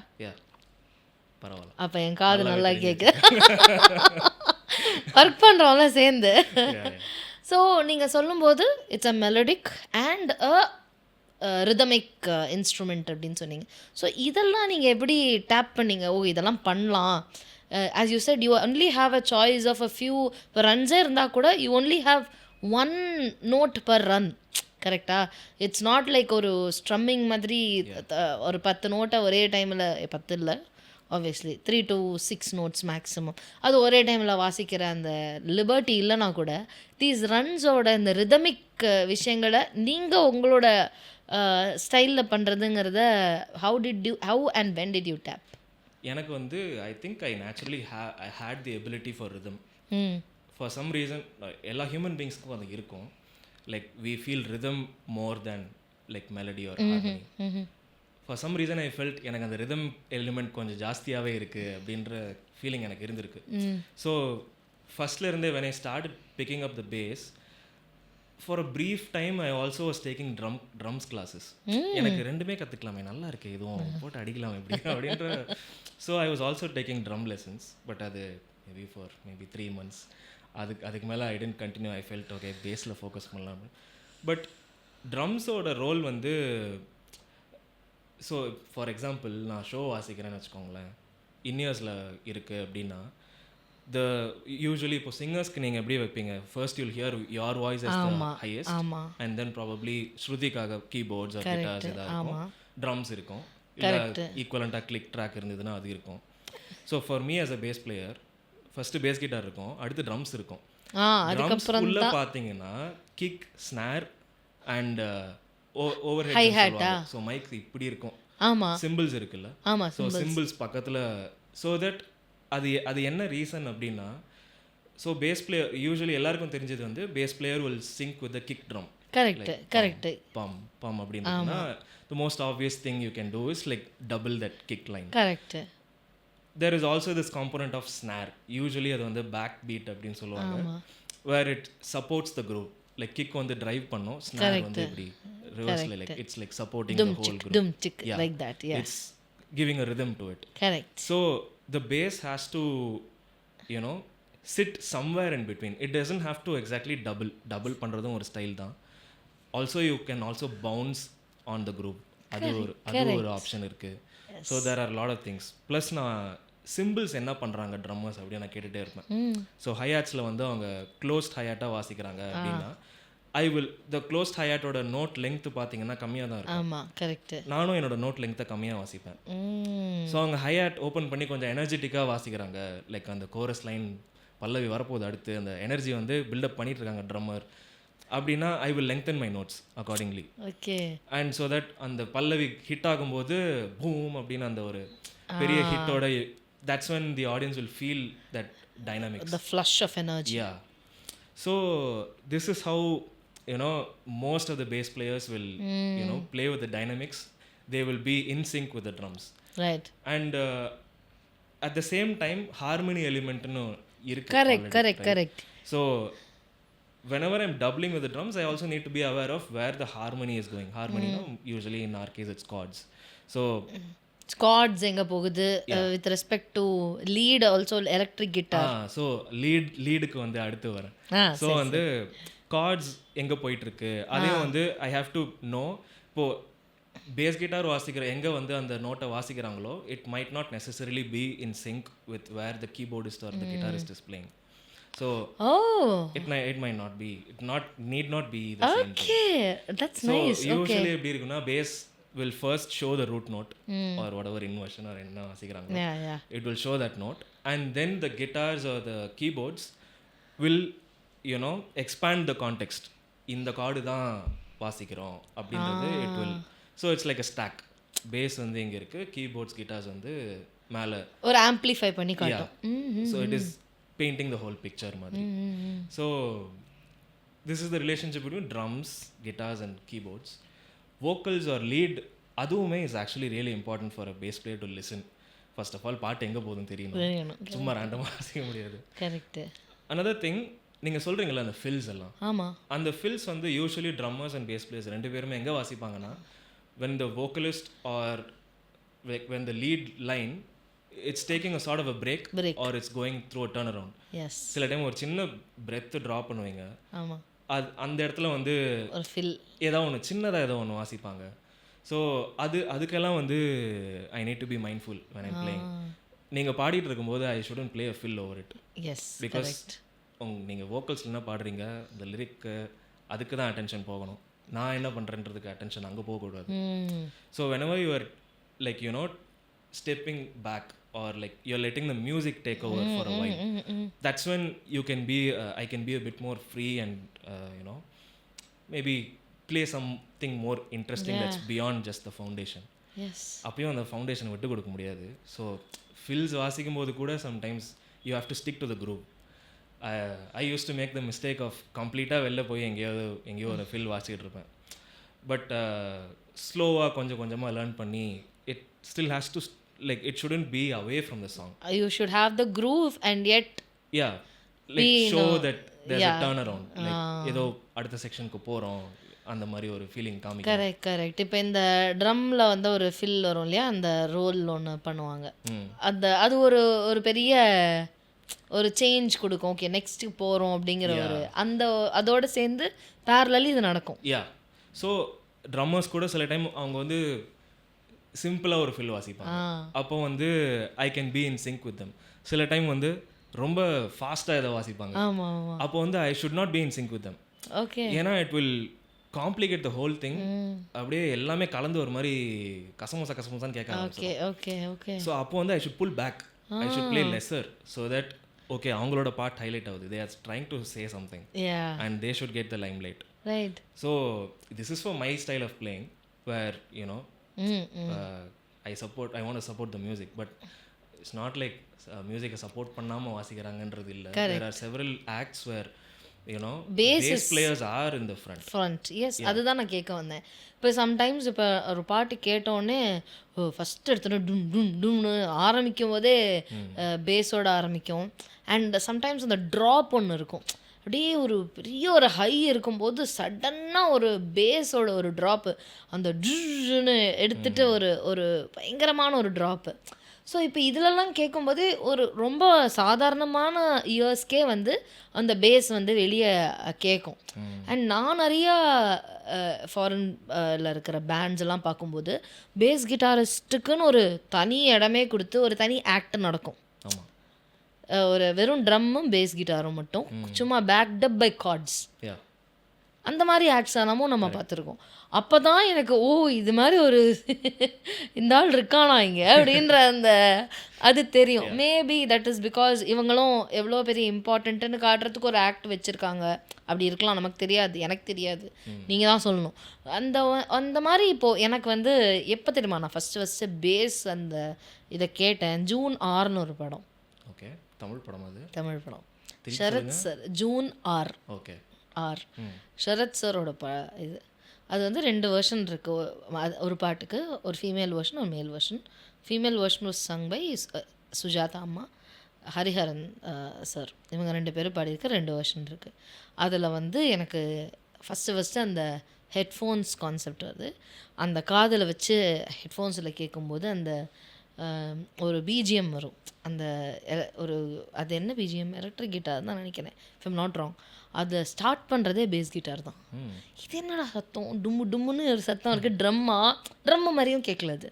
பரவாயில்ல. அப்போ என் காது நல்லா கேட்குது, ஒர்க் பண்ணுறோம்ல சேர்ந்து. ஸோ நீங்கள் சொல்லும்போது it's a melodic and a rhythmic instrument அப்படின்னு சொன்னீங்க. ஸோ இதெல்லாம் நீங்கள் எப்படி டேப் பண்ணீங்க? ஓ இதெல்லாம் பண்ணலாம். As you said you only have a choice of a few. இப்போ ரன்ஸே இருந்தால் கூட you only have one note per run. கரெக்டா? இட்ஸ் நாட் லைக் ஒரு ஸ்ட்ரம்மிங் மாதிரி ஒரு 10 நோட்டை ஒரே டைமில், 10 இல்லை ஆப்வியஸ்லி 3 to 6 நோட்ஸ் மேக்ஸிமம், அது ஒரே டைமில் வாசிக்கிற அந்த லிபர்ட்டி இல்லைனா கூட தீஸ் ரன்ஸோட இந்த ரிதமிக் விஷயங்களை நீங்கள் உங்களோட ஸ்டைலில் பண்ணுறதுங்கிறத how and when did you tap? எனக்கு வந்து I think I naturally I had the ability for rhythm. For some reason எல்லா ஹியூமன் பீயிங்ஸ்க்கும் அது இருக்கும். Like we feel rhythm more than like melody or harmony. For some reason I felt எனக்கு அந்த rhythm element கொஞ்சம் ஜாஸ்தியாகவே இருக்குது அப்படின்ற feeling எனக்கு இருந்திருக்கு. ஸோ ஃபஸ்ட்லேருந்தே when I started picking up the bass, for a brief time I also was taking drums classes. எனக்கு ரெண்டுமே கற்றுக்கலாமே, நல்லா இருக்குது, எதுவும் போட்டு அடிக்கலாம் எப்படி அப்படின்ற. So I was also taking drum lessons. But அது மேபி 3 months. அதுக்கு மேலே I didn't continue. I felt okay பேஸில் ஃபோக்கஸ் பண்ணலாம். பட் ட்ரம்ஸோட ரோல் வந்து, ஸோ ஃபார் எக்ஸாம்பிள் நான் ஷோ வாசிக்கிறேன்னு வச்சுக்கோங்களேன், இன்இயர்ஸில் இருக்குது அப்படின்னா யூஸ்வலி இப்போ சிங்கர்ஸ்க்கு நீங்கள் எப்படி வைப்பீங்க, first you'll hear your voice as the highest and then probably ஸ்ருதிக்காக கீபோர்ட்ஸ் ஆர் கிட்டார்ஸ் ஏதாவது இருக்கும், ட்ரம்ஸ் இருக்கும், இல்லை ஈக்குவலண்ட்டாக கிளிக் ட்ராக் இருந்ததுன்னா அது இருக்கும். So for me as a bass player first bass guitar இருக்கும், அடுத்து ட்ரம்ஸ் இருக்கும். ட்ரம்ஸ் உள்ள பார்த்தீங்கன்னா kick, snare and overhead. So mic இப்படி இருக்கும், சிம்பிள்ஸ் இருக்குல்ல, ஸோ சிம்பிள்ஸ் பக்கத்தில். ஸோ தட் அது என்ன ரீசன் அப்படின்னா, ஸோ பேஸ் பிளேயர் யூஸ்வலி எல்லாருக்கும் தெரிஞ்சது வந்து bass player will sync with the kick drum. Correct. பம் அப்படின்னா the most obvious thing you can do is like double that kick line. Correct. There is also this component of snare. Usually அது வந்து back beat அப்படின்னு சொல்லுவாங்க, where it supports the groove. Like kick வந்து drive பண்ணும், snare வந்து இப்படி reverse like it's like supporting the whole groove. Dum chick like that. Yeah. It's giving a rhythm to it. Correct. So the bass has to sit somewhere in between. It doesn't have to exactly double பண்றதும் ஒரு style தான். Also you can also bounce on the groove. அது ஒரு option இருக்கு. So there are a lot of things. Plus நான் symbols என்ன பண்ணுறாங்க drummers அப்படின்னு நான் கேட்டுகிட்டே இருப்பேன். ஸோ ஹையாட்ஸில் வந்து அவங்க க்ளோஸ்ட் ஹையாட்டாக வாசிக்கிறாங்க அப்படின்னா ஐ வில் த க்ளோஸ்ட் ஹையாட்டோட நோட் லெங்க் பார்த்தீங்கன்னா கம்மியாக தான் இருக்கும். ஆமாம், கரெக்டு. நானும் என்னோட நோட் லெங்க்த்தை கம்மியாக வாசிப்பேன். ஸோ அவங்க ஹையாட் ஓப்பன் பண்ணி கொஞ்சம் எனர்ஜெட்டிக்காக வாசிக்கிறாங்க. லைக் அந்த கோரஸ் லைன் பல்லவி வரப்போகுது, அடுத்து அந்த எனர்ஜி வந்து பில்டப் பண்ணிட்டு இருக்காங்க ட்ரம்மர் அப்படின்னா I will lengthen my notes accordingly. Okay. And so that அந்த பல்லவி ஹிட் ஆகும்போது பூம் அப்படின்னு அந்த ஒரு பெரிய ஹிட்டோட that's when the audience will feel that dynamics, the flush of energy. Yeah. So this is how, you know, most of the bass players will you know, play with the dynamics. They will be in sync with the drums, Right. and at the same time harmony element nu irukku. Correct. So whenever I'm doubling with the drums, I also need to be aware of where the harmony is going. Harmony, no, usually in our case it's chords. So chords எங்க போகுது, with respect to lead also electric guitar. so leadக்கு வந்து அடுத்து வரேன். So வந்து chords எங்க போயிட்டு இருக்கு அதையும் வந்து I have to know. இப்போ பேஸ் கிட்டார் வாசிக்கிற எங்க வந்து அந்த நோட்டை வாசிக்கிறாங்களோ it might not necessarily be in sync with where the keyboardist or the guitarist is playing. So it might not be, need not be the same thing. Okay, that's so nice. usually எப்படி இருக்குன்னா bass will first show the root note or whatever inversion or என்ன வாசிக்கிறாங்க, it will show that note, and then the guitars or the keyboards will, you know, expand the context. இந்த card தான் வாசிக்கிறோம் அப்படின்றது it will, so it's like a stack. bass வந்து இங்க இருக்கு, keyboards guitars வந்து மேல ஒரு amplify பண்ணி காட்டும். So it is painting the whole picture மாதிரி. So this is the relationship between drums, guitars and keyboards. Vocals or lead அதுவுமே is actually really important for a bass player to listen. First of all பாட்டு எங்கே போகுதுன்னு தெரியணும், சும்மா ரேண்டமாக வாசிக்க முடியாது. கரெக்ட். another thing, நீங்கள் சொல்கிறீங்களா அந்த ஃபில்ஸ் எல்லாம், ஆமாம், அந்த ஃபில்ஸ் வந்து usually drummers and bass players ரெண்டு பேருமே எங்கே வாசிப்பாங்கன்னா when the vocalist or when the lead line it's taking a sort of a break or it's going through a turnaround. Yes. சில டைம் ஒரு சின்ன breath ட்ராப் பண்ணுவீங்க. ஆமாம். அந்த இடத்துல வந்து ஒரு ஃபில் ஏதோ ஒன்று சின்னதாக ஏதோ ஒன்று வாசிப்பாங்க. ஸோ அதுக்கெல்லாம் வந்து I need to be mindful when I'm playing. நீங்கள் பாடிட்டு இருக்கும்போது I shouldn't play a fill over it. Yes, because நீங்கள் வோக்கல்ஸ் என்ன பாடுறீங்க, இந்த லிரிக்கு அதுக்கு தான் அட்டென்ஷன் போகணும். நான் என்ன பண்ணுறேன்றதுக்கு அட்டென்ஷன் அங்கே போகக்கூடாது. So whenever you are like, you know, stepping back or like you're letting the music take over for a while, that's when you can be I can be a bit more free and you know, maybe play something more interesting that's beyond just the foundation. Yes. அப்பயும் அந்த foundation விட்டு கொடுக்க முடியாது. So fils வாசிக்கும் போது கூட sometimes you have to stick to the group. I used to make the mistake of கம்ப்ளீட்டாக வெளில போய் எங்கேயோ ஒரு ஃபில் வாசிக்கிட்டு இருப்பேன். பட் ஸ்லோவாக கொஞ்சம் கொஞ்சமாக லேர்ன் பண்ணி it still has to, like it shouldn't be away from the song. You should have the groove and yet like show that there's a turnaround, like ஏதோ அடுத்த செக்ஷனுக்கு போகிறோம் அந்த மாதிரி ஒரு ஃபீலிங் காமிக்கும். கரெக்ட். இப்போ இந்த ட்ரம்ல வந்து ஒரு ஃபில் வரும் இல்லையா, அந்த ரோல் ஒன்று பண்ணுவாங்க, அது ஒரு பெரிய ஒரு சேஞ்ச் கொடுக்கும். ஓகே, நெக்ஸ்ட்டு போகிறோம் அப்படிங்கிற ஒரு அதோட சேர்ந்து பேரலி இது நடக்கும். ஸோ ட்ரம்மர்ஸ் கூட சில டைம் அவங்க வந்து சிம்பிளாக ஒரு ஃபில் வாசிப்பாங்க. அப்போ வந்து I can be in sync with them. சில டைம் வந்து ரொம்ப ஃபாஸ்ட்டாக ஏதோ வாசிப்பாங்க. அப்போ வந்து I should not be in sync with them. Okay. ஏன்னா it will complicate the whole thing. அப்படியே எல்லாமே கலந்து ஒரு மாதிரி கசமுசான்னு கேட்க ஆரம்பிச்சிடும். ஸோ அப்போ வந்து I should pull back, I should play lesser so that okay அவங்களோட பார்ட் ஹைலைட் ஆகுது. They are trying to say something and they should get the limelight. So this is for my style of playing where you know I want to support the music, but it's not like music support பண்ணாம வாசிக்கிறாங்கன்றது இல்ல. There are several acts where, you know, bass players are in the front. Yes, அதுதான் நான் கேட்க வந்தேன். இப்போ sometimes இப்போ ஒரு பாட்டு கேட்டோடனே ஃபஸ்ட் எடுத்தோன்னே டும் டும் டும்னு ஆரம்பிக்கும் போதே பேஸோட ஆரம்பிக்கும். அண்ட் சம்டைம்ஸ் அந்த ட்ராப் ஒன்று இருக்கும், அப்படியே ஒரு பெரிய ஒரு ஹை இருக்கும்போது சடன்னாக ஒரு பேஸோட ஒரு ட்ராப்பு, அந்த டுன்னு எடுத்துகிட்டு ஒரு பயங்கரமான ஒரு ட்ராப்பு. ஸோ இப்போ இதிலெல்லாம் கேட்கும்போது ஒரு ரொம்ப சாதாரணமான இயர்ஸ்க்கே வந்து அந்த பேஸ் வந்து வெளியே கேட்கும். அண்ட் நான் நிறையா ஃபாரின்ல இருக்கிற பேண்ட்ஸ் எல்லாம் பார்க்கும்போது பேஸ் கிட்டாரிஸ்ட்டுக்குன்னு ஒரு தனி இடமே கொடுத்து ஒரு தனி ஆக்ட் நடக்கும். ஒரு வெறும் ட்ரம்மும் பேஸ் கிட்டாரும் மட்டும் சும்மா பேக்டப் பை கார்ட்ஸ். அந்த மாதிரி ஆக்ட்ஸ் எல்லாமும் நம்ம பார்த்துருக்கோம். அப்போ தான் எனக்கு இது மாதிரி ஒரு இந்த ஆள் இருக்கானா இங்கே அப்படின்ற அந்த அது தெரியும். மேபி தட் இஸ் பிகாஸ் இவங்களும் எவ்வளோ பெரிய இம்பார்ட்டண்ட்டுன்னு காட்டுறதுக்கு ஒரு ஆக்ட் வச்சுருக்காங்க. அப்படி இருக்கலாம், நமக்கு தெரியாது, எனக்கு தெரியாது, நீங்கள் தான் சொல்லணும். அந்த அந்த மாதிரி இப்போது எனக்கு வந்து எப்போ தெரியுமா நான் ஃபஸ்ட்டு பேஸ் அந்த இதை கேட்டேன். ஜூன் 6ன்னு ஒரு படம். ஓகே, தமிழ் படம். அது தமிழ் படம். Sharat sir, June 6. Okay, or Sharat சாரோட இது. அது வந்து 2 வெர்ஷன் இருக்குது ஒரு பாட்டுக்கு. ஒரு ஃபீமேல் வெர்ஷன், ஒரு male version. Female version was sung by Sujatha அம்மா, ஹரிஹரன் சார். இவங்க 2 பேரும் பாடியிருக்க 2 வெர்ஷன் இருக்குது. அதில் வந்து எனக்கு ஃபஸ்ட்டு அந்த ஹெட்ஃபோன்ஸ் கான்செப்ட் வருது. அந்த காதில் வச்சு ஹெட்ஃபோன்ஸில் கேட்கும்போது அந்த ஒரு பிஜிஎம் வரும். அந்த ஒரு அது என்ன பிஜிஎம், எலக்ட்ரிக் கிட்டார் தான் நினைக்கிறேன், இஃப் ஐம் நாட் ராங். அதை ஸ்டார்ட் பண்ணுறதே பேஸ் கிட்டார் தான். இது என்னடா சத்தம், டும்மு டும்முன்னு ஒரு சத்தம் இருக்குது, ட்ரம்மு மாதிரியும் கேட்கல அது.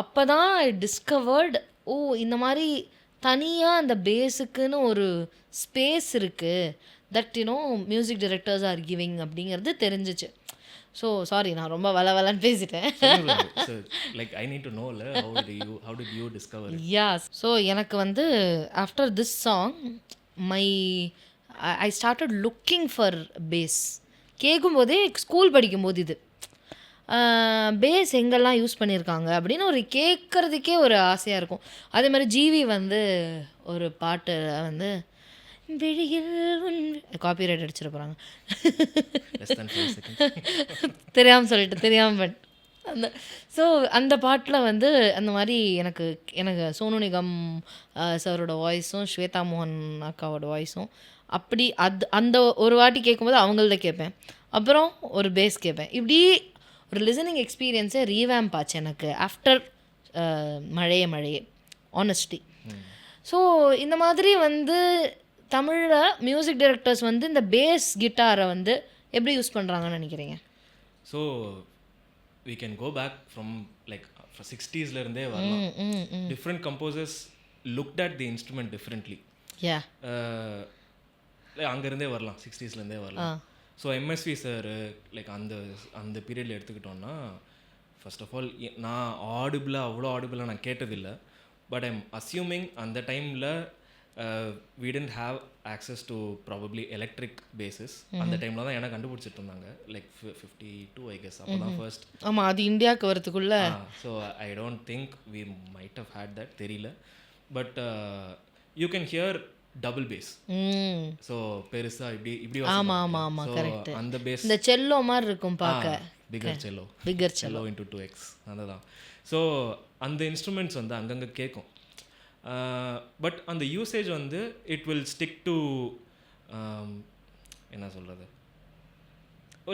அப்போ தான் ஐ டிஸ்கவர்டு, இந்த மாதிரி தனியாக அந்த பேஸுக்குன்னு ஒரு ஸ்பேஸ் இருக்குது, that you know music directors are giving அப்படிங்கிறது தெரிஞ்சிச்சு. ஸோ சாரி, நான் ரொம்ப வளன்னு பேசிட்டேன். Like I need to know how did you discover it? So எனக்கு வந்து after this song I started looking for bass. கேட்கும்போதே ஸ்கூல் படிக்கும்போது இது பேஸ் எங்கெல்லாம் யூஸ் பண்ணியிருக்காங்க அப்படின்னு ஒரு கேட்குறதுக்கே ஒரு ஆசையாக இருக்கும். அதே மாதிரி ஜிவி வந்து ஒரு பாட்டு வந்து வெளியில் காப்பிரைட் அடிச்சிட போகிறாங்க, தெரியாமல் பட் அந்த அந்த பாட்டில் வந்து அந்த மாதிரி எனக்கு சோனு நிகம் சாரோட வாய்ஸும் ஸ்வேதா மோகன் அக்காவோட வாய்ஸும் அப்படி அந்த ஒரு வாட்டி கேட்கும்போது அவங்கள்ட்ட கேட்பேன், அப்புறம் ஒரு பேஸ் கேட்பேன். இப்படி ஒரு லிசனிங் எக்ஸ்பீரியன்ஸை ரீவேம்ப் ஆச்சு எனக்கு ஆஃப்டர் மழையே ஆனஸ்டி. ஸோ இந்த மாதிரி வந்து தமிழில் மியூசிக் டைரக்டர்ஸ் வந்து இந்த பேஸ் கிட்டாரை வந்து எப்படி யூஸ் பண்ணுறாங்கன்னு நினைக்கிறீங்க? So we can go back from like 60s வரலாம். Different composers looked at the instrument differently. அங்கேருந்தே வரலாம், 60s வரலாம். ஸோ எம்எஸ்வி சார் லைக் அந்த பீரியடில் எடுத்துக்கிட்டோன்னா, ஃபர்ஸ்ட் ஆஃப் ஆல் நான் அவ்வளோ ஆடிபிளாக நான் கேட்டதில்லை. பட் ஐம் அஸ்யூமிங் அந்த டைமில் we didn't have access to probably electric basses. அந்த டைமில் தான் எனக்கு கண்டுபிடிச்சிட்டு இருந்தாங்க, லைக் 52 ஐ கெஸ், அப்போ தான் ஃபர்ஸ்ட். ஆமாம், அது இந்தியாவுக்கு வரதுக்குள்ள. So I don't think we might have had that, தெரியல. But you can hear double bass. So பெருசா இப்படி ஆமாம் கரெக்ட். அந்த பேஸ் இந்த செல்லோ மாதிரி இருக்கும் பார்க்க, பிகர் செல்லோ இன்டு 2x அதுதான். ஸோ அந்த இன்ஸ்ட்ருமெண்ட்ஸ் வந்து அங்கங்கே கேட்கும். பட் அந்த யூசேஜ் வந்து இட் வில் ஸ்டிக் டு என்ன சொல்கிறது,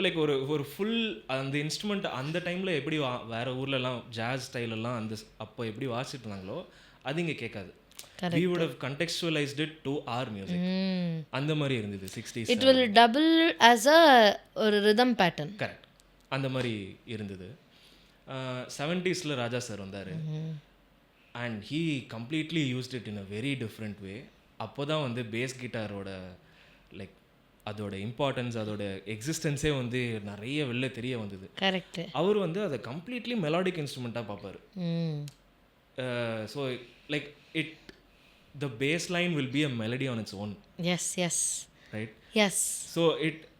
லைக் ஒரு ஃபுல் அந்த இன்ஸ்ட்ருமெண்ட் அந்த டைமில் எப்படி வேறு ஊர்லலாம் ஜாஸ் ஸ்டைலெல்லாம் அப்போ எப்படி வாசிட்டு இருந்தாங்களோ அது இங்கே கேட்காது. We would have contextualized it to our music. அந்த மாதிரி இருந்தது 60s. It will double as ஒரு rhythm pattern. கரெக்ட், அந்த மாதிரி இருந்தது. 70s ராஜா சார் வந்தார் and he completely used it in a very different way. அப்போ தான் வந்து பேஸ் கிட்டாரோட லைக் அதோட இம்பார்ட்டன்ஸ், அதோட எக்ஸிஸ்டன்ஸே வந்து நிறைய வெளில தெரிய வந்தது. கரெக்ட். அவர் வந்து அதை கம்ப்ளீட்லி மெலாடிக் இன்ஸ்ட்ருமெண்ட்டாக பார்ப்பார். So like the bass line will be a melody on its own. Yes right. Yes, so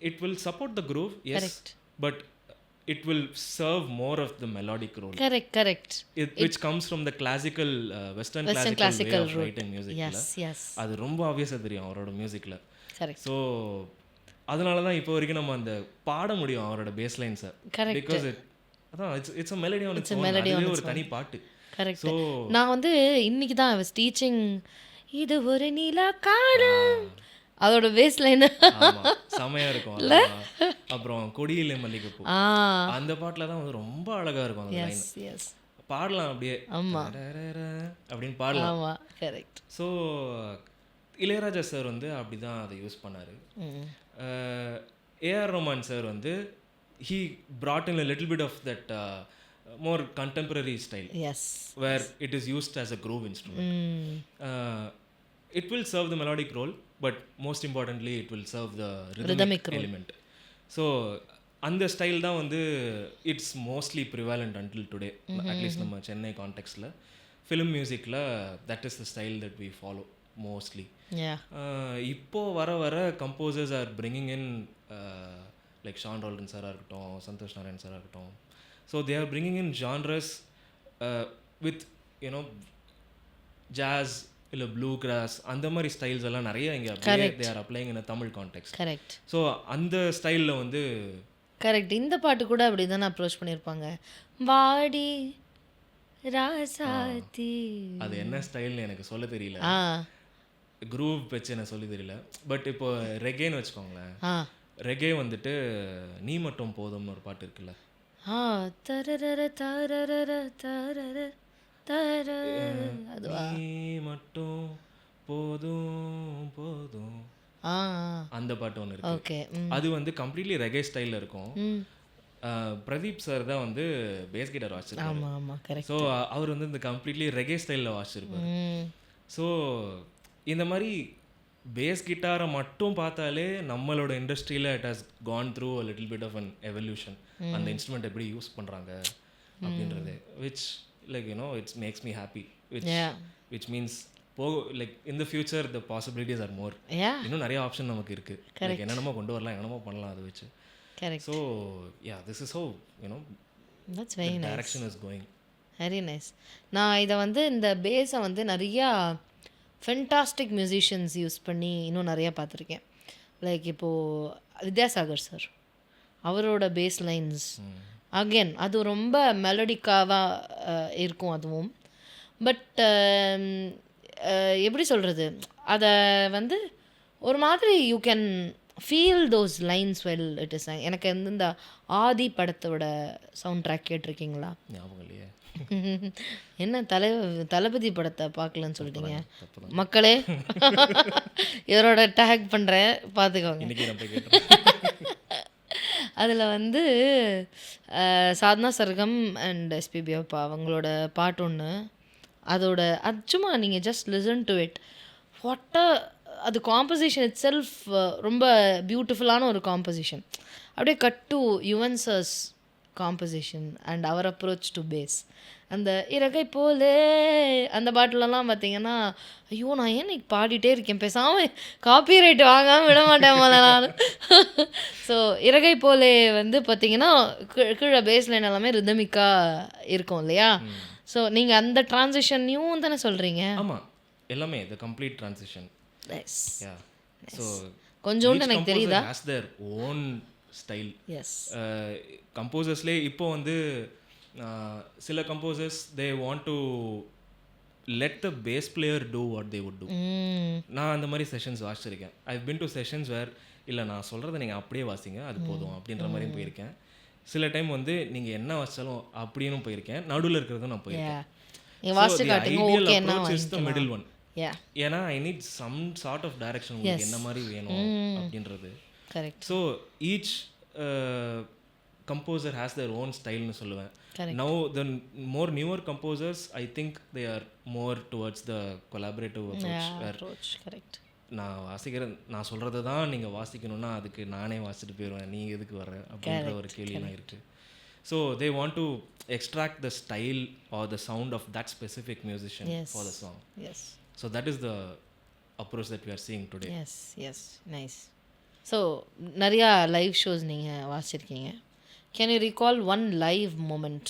it will support the groove, yes. Correct. But it will serve more of the melodic role. Correct. Which comes from the classical western classical way of writing music. Yes அது ரொம்ப ஆப்வியஸா தெரியும் அவரோட மியூசிக்ல. Correct. So அதனால தான் இப்போ வரைக்கும் நம்ம அந்த பாட முடியும் அவரோட base லைன்ஸை. Because it's a melody on its own. அதுவே ஒரு தனி பாட்டு. கரெக்ட். நான் வந்து இன்னைக்கு தான் was teaching இது ஒரு நிலா காலம், அதோட பேஸ் லைன் செமையா இருக்கும். அப்புறம் கொடியிலே மல்லிகைப்பூ, அந்த பாட்டில் தான் வந்து ரொம்ப அழகா இருக்கும் அந்த லைன். பாடலாம் அப்படியே, அப்படின்னு பாடலாம். கரெக்ட். ஸோ இளையராஜா சார் வந்து அப்படி தான் அதை யூஸ் பண்ணார். ஏஆர் ரஹ்மான் சார் வந்து he brought in a little bit of that more contemporary style, where it is used as a groove instrument. It will serve the melodic role, but most importantly it will serve the rhythmic element. So அந்த style தான் வந்து it's mostly prevalent until today, at least நம்ம சென்னை கான்டெக்ஸ்டில் film மியூசிக்கில் that is the style that we follow mostly. இப்போது வர வர composers are bringing in like Sean Roldan சாராக இருக்கட்டும், சந்தோஷ் நாராயண் சாராக இருக்கட்டும். So they are bringing in genres with you know jazz இல்லை ப்ளூ கிராஸ் அந்த மாதிரி ஸ்டைல்ஸ் எல்லாம் நிறைய இங்கே they are applying in Tamil context. Correct. So அந்த ஸ்டைலில் வந்து கரெக்ட். இந்த பாட்டு கூட அப்படி தானே அப்ரோச் பண்ணியிருப்பாங்க. வாடி ராசாத்தி. அது என்ன ஸ்டைல்னு எனக்கு சொல்ல தெரியல, குரூவ் வச்சு எனக்கு சொல்ல தெரியல. பட் இப்போ ரெகேன்னு வச்சுக்கோங்களேன், ரெகே வந்துட்டு நீ மட்டும் போதும்னு ஒரு பாட்டு இருக்குல்ல, நீ மட்டும் போதும் போதும், அந்த பாட்டு ஒன்று இருக்கு. அது வந்து கம்ப்ளீட்லி ரெகே ஸ்டைலில் இருக்கும். பிரதீப் சார் தான் வந்து பேஸ் கிட்டார் வாசிச்சிருக்காரு. ஸோ அவர் வந்து இந்த கம்ப்ளீட்லி ரெகே ஸ்டைலில் வாசிச்சிருப்பாரு. ஸோ இந்த மாதிரி பேஸ் கிட்டாரை மட்டும் பார்த்தாலே நம்மளோட இண்டஸ்ட்ரியில் it has gone through a little bit of an evolution. அந்த இன்ஸ்ட்ருமெண்ட் எப்படி யூஸ் பண்ணுறாங்க அப்படின்றது, which like you know it's makes me happy, which means like in the future the possibilities are more. இன்னும் நிறைய ஆப்ஷன் நமக்கு இருக்குது, என்னென்னமோ கொண்டு வரலாம், என்னென்னமோ பண்ணலாம் அதை வச்சு. So yeah, this is how you know that's very nice, direction is going. Very nice. நான் இதை வந்து இந்த பேஸை வந்து நிறையா ஃபென்டாஸ்டிக் மியூசிஷியன்ஸ் யூஸ் பண்ணி இன்னும் நிறையா பார்த்துருக்கேன். லைக் இப்போது வித்யாசாகர் சார், அவரோட பேஸ் லைன்ஸ் அகெயின் அது ரொம்ப மெலடிக்காவாக இருக்கும் அதுவும். பட் எப்படி சொல்கிறது, அதை வந்து ஒரு மாதிரி you can feel those lines well it is. எனக்கு வந்து இந்த ஆதி படத்தோட சவுண்ட் ட்ராக் கேட்டிருக்கீங்களா? ஞாபகம் இல்லையே. என்ன தளபதி படத்தை பார்க்கலன்னு சொல்லிட்டீங்க மக்களே. இவரோட டேக் பண்ணுறேன் பார்த்துக்கோங்க. அதில் வந்து சாதனா சர்கம் அண்ட் எஸ்பிபி அப்பா அவங்களோட பாட்டு ஒன்று, அதோட அது சும்மா நீங்கள் just listen to it. What அது காம்போசிஷன் இட் செல்ஃப் ரொம்ப பியூட்டிஃபுல்லான ஒரு காம்போசிஷன். அப்படியே கட் டு யுவன்சர்ஸ் காம்போசிஷன் அண்ட் அவர் அப்ரோச் டு பேஸ். அந்த இறகை போலே அந்த பாட்டிலெல்லாம் பார்த்தீங்கன்னா, ஐயோ நான் ஏன் இன்னைக்கு பாடிட்டே இருக்கேன், பேசாமல் காப்பிரைட் வாங்காமல் விட மாட்டேன் போல நான். ஸோ இறகை போலே வந்து பார்த்தீங்கன்னா கீழே பேஸ் லைன் எல்லாமே ரிதமிக்காக இருக்கும் இல்லையா? ஸோ நீங்கள் அந்த ட்ரான்சிஷனையும் தானே சொல்கிறீங்க? ஆமாம், எல்லாமே த கம்ப்ளீட் ட்ரான்சிஷன். ஸோ கொஞ்சோண்டு எனக்கு தெரியுதா has their own style. Yes, கம்போசர்ஸ்லேயே இப்போ வந்து சில composers they want to let the bass player do what they would do. நான் அந்த மாதிரி செஷன்ஸ் வாசிச்சிருக்கேன். I been to sessions where இல்லை நான் சொல்கிறத நீங்கள் அப்படியே வாசிங்க அது போதும் அப்படின்ற மாதிரியும் போயிருக்கேன். சில டைம் வந்து நீங்கள் என்ன வாசிச்சாலும் அப்படின்னு போயிருக்கேன். நடுவில் இருக்கிறதும் நான் போயிருக்கேன். Middle one. ஏன்னா I need some sort of direction, உங்களுக்கு என்ன மாதிரி வேணும் அப்படின்றது. Correct. So each composer has their own style nu solluven. Now the more newer composers I think they are more towards the collaborative approach. Correct. நான் வாசிக்கிறேன், நான் சொல்கிறது தான் நீங்கள் வாசிக்கணும்னா அதுக்கு நானே வாசிட்டு போயிடுவேன், நீ எதுக்கு வர்ற அப்படின்ற ஒரு கேள்விலாம் இருக்குது. So they want to extract the style or the sound of that specific musician for the song. So that is the approach that we are seeing today. Yes nice. So நிறையா லைவ் ஷோஸ் நீங்கள் வாசிச்சிருக்கீங்க. Can you recall one live moment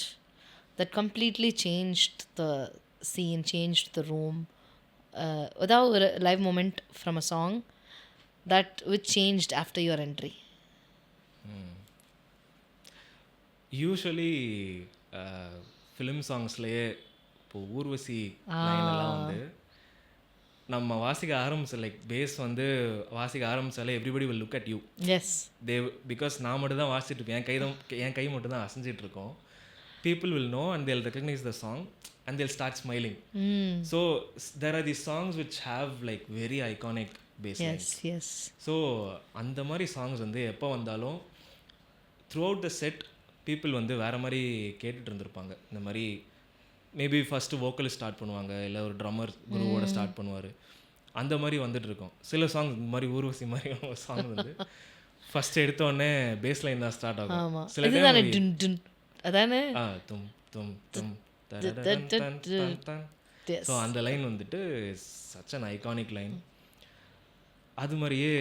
that completely changed the scene, changed the room? Without a live moment from a song which changed after your entry? Usually film songs-லயே இப்போ ஊர்வசி லைனெல்லாம் வந்து நம்ம வாசிக்க ஆரம்பிச்ச like bass வந்து வாசிக்க ஆரம்பிச்சாலே everybody will look at you. Because நான் மட்டும் தான் வாசிட்டு இருப்பேன், என் கை மட்டும் தான் அசைஞ்சிட்டு இருக்கோம். people will know and they'll recognize the song and they'll start smiling. So there are these songs which have like very iconic bass lines. So அந்த மாதிரி songs வந்து எப்போ வந்தாலும் throughout the set people வந்து வேறு மாதிரி கேட்டுட்டு இருந்திருப்பாங்க. இந்த மாதிரி மேபி ஃபஸ்ட்டு வோக்கல் ஸ்டார்ட் பண்ணுவாங்க, இல்லை ஒரு ட்ரம்மர் குருவோட ஸ்டார்ட் பண்ணுவார், அந்த மாதிரி வந்துட்டு இருக்கோம். சில சாங்ஸ் இந்த மாதிரி ஊர்வசி மாதிரி சாங் வந்து ஃபர்ஸ்ட் எடுத்தோடனே பேஸ் லைன் தான் ஸ்டார்ட் ஆகும். ஆமாம், சில இதுதானே டைம் டுன் டுன் அதானே. தும் தும் தும் தரரரன் தன் தன் தன். Yes. ஸோ அந்த லைன் வந்துட்டு சச் அன் ஐகானிக் லைன். அது மாதிரியே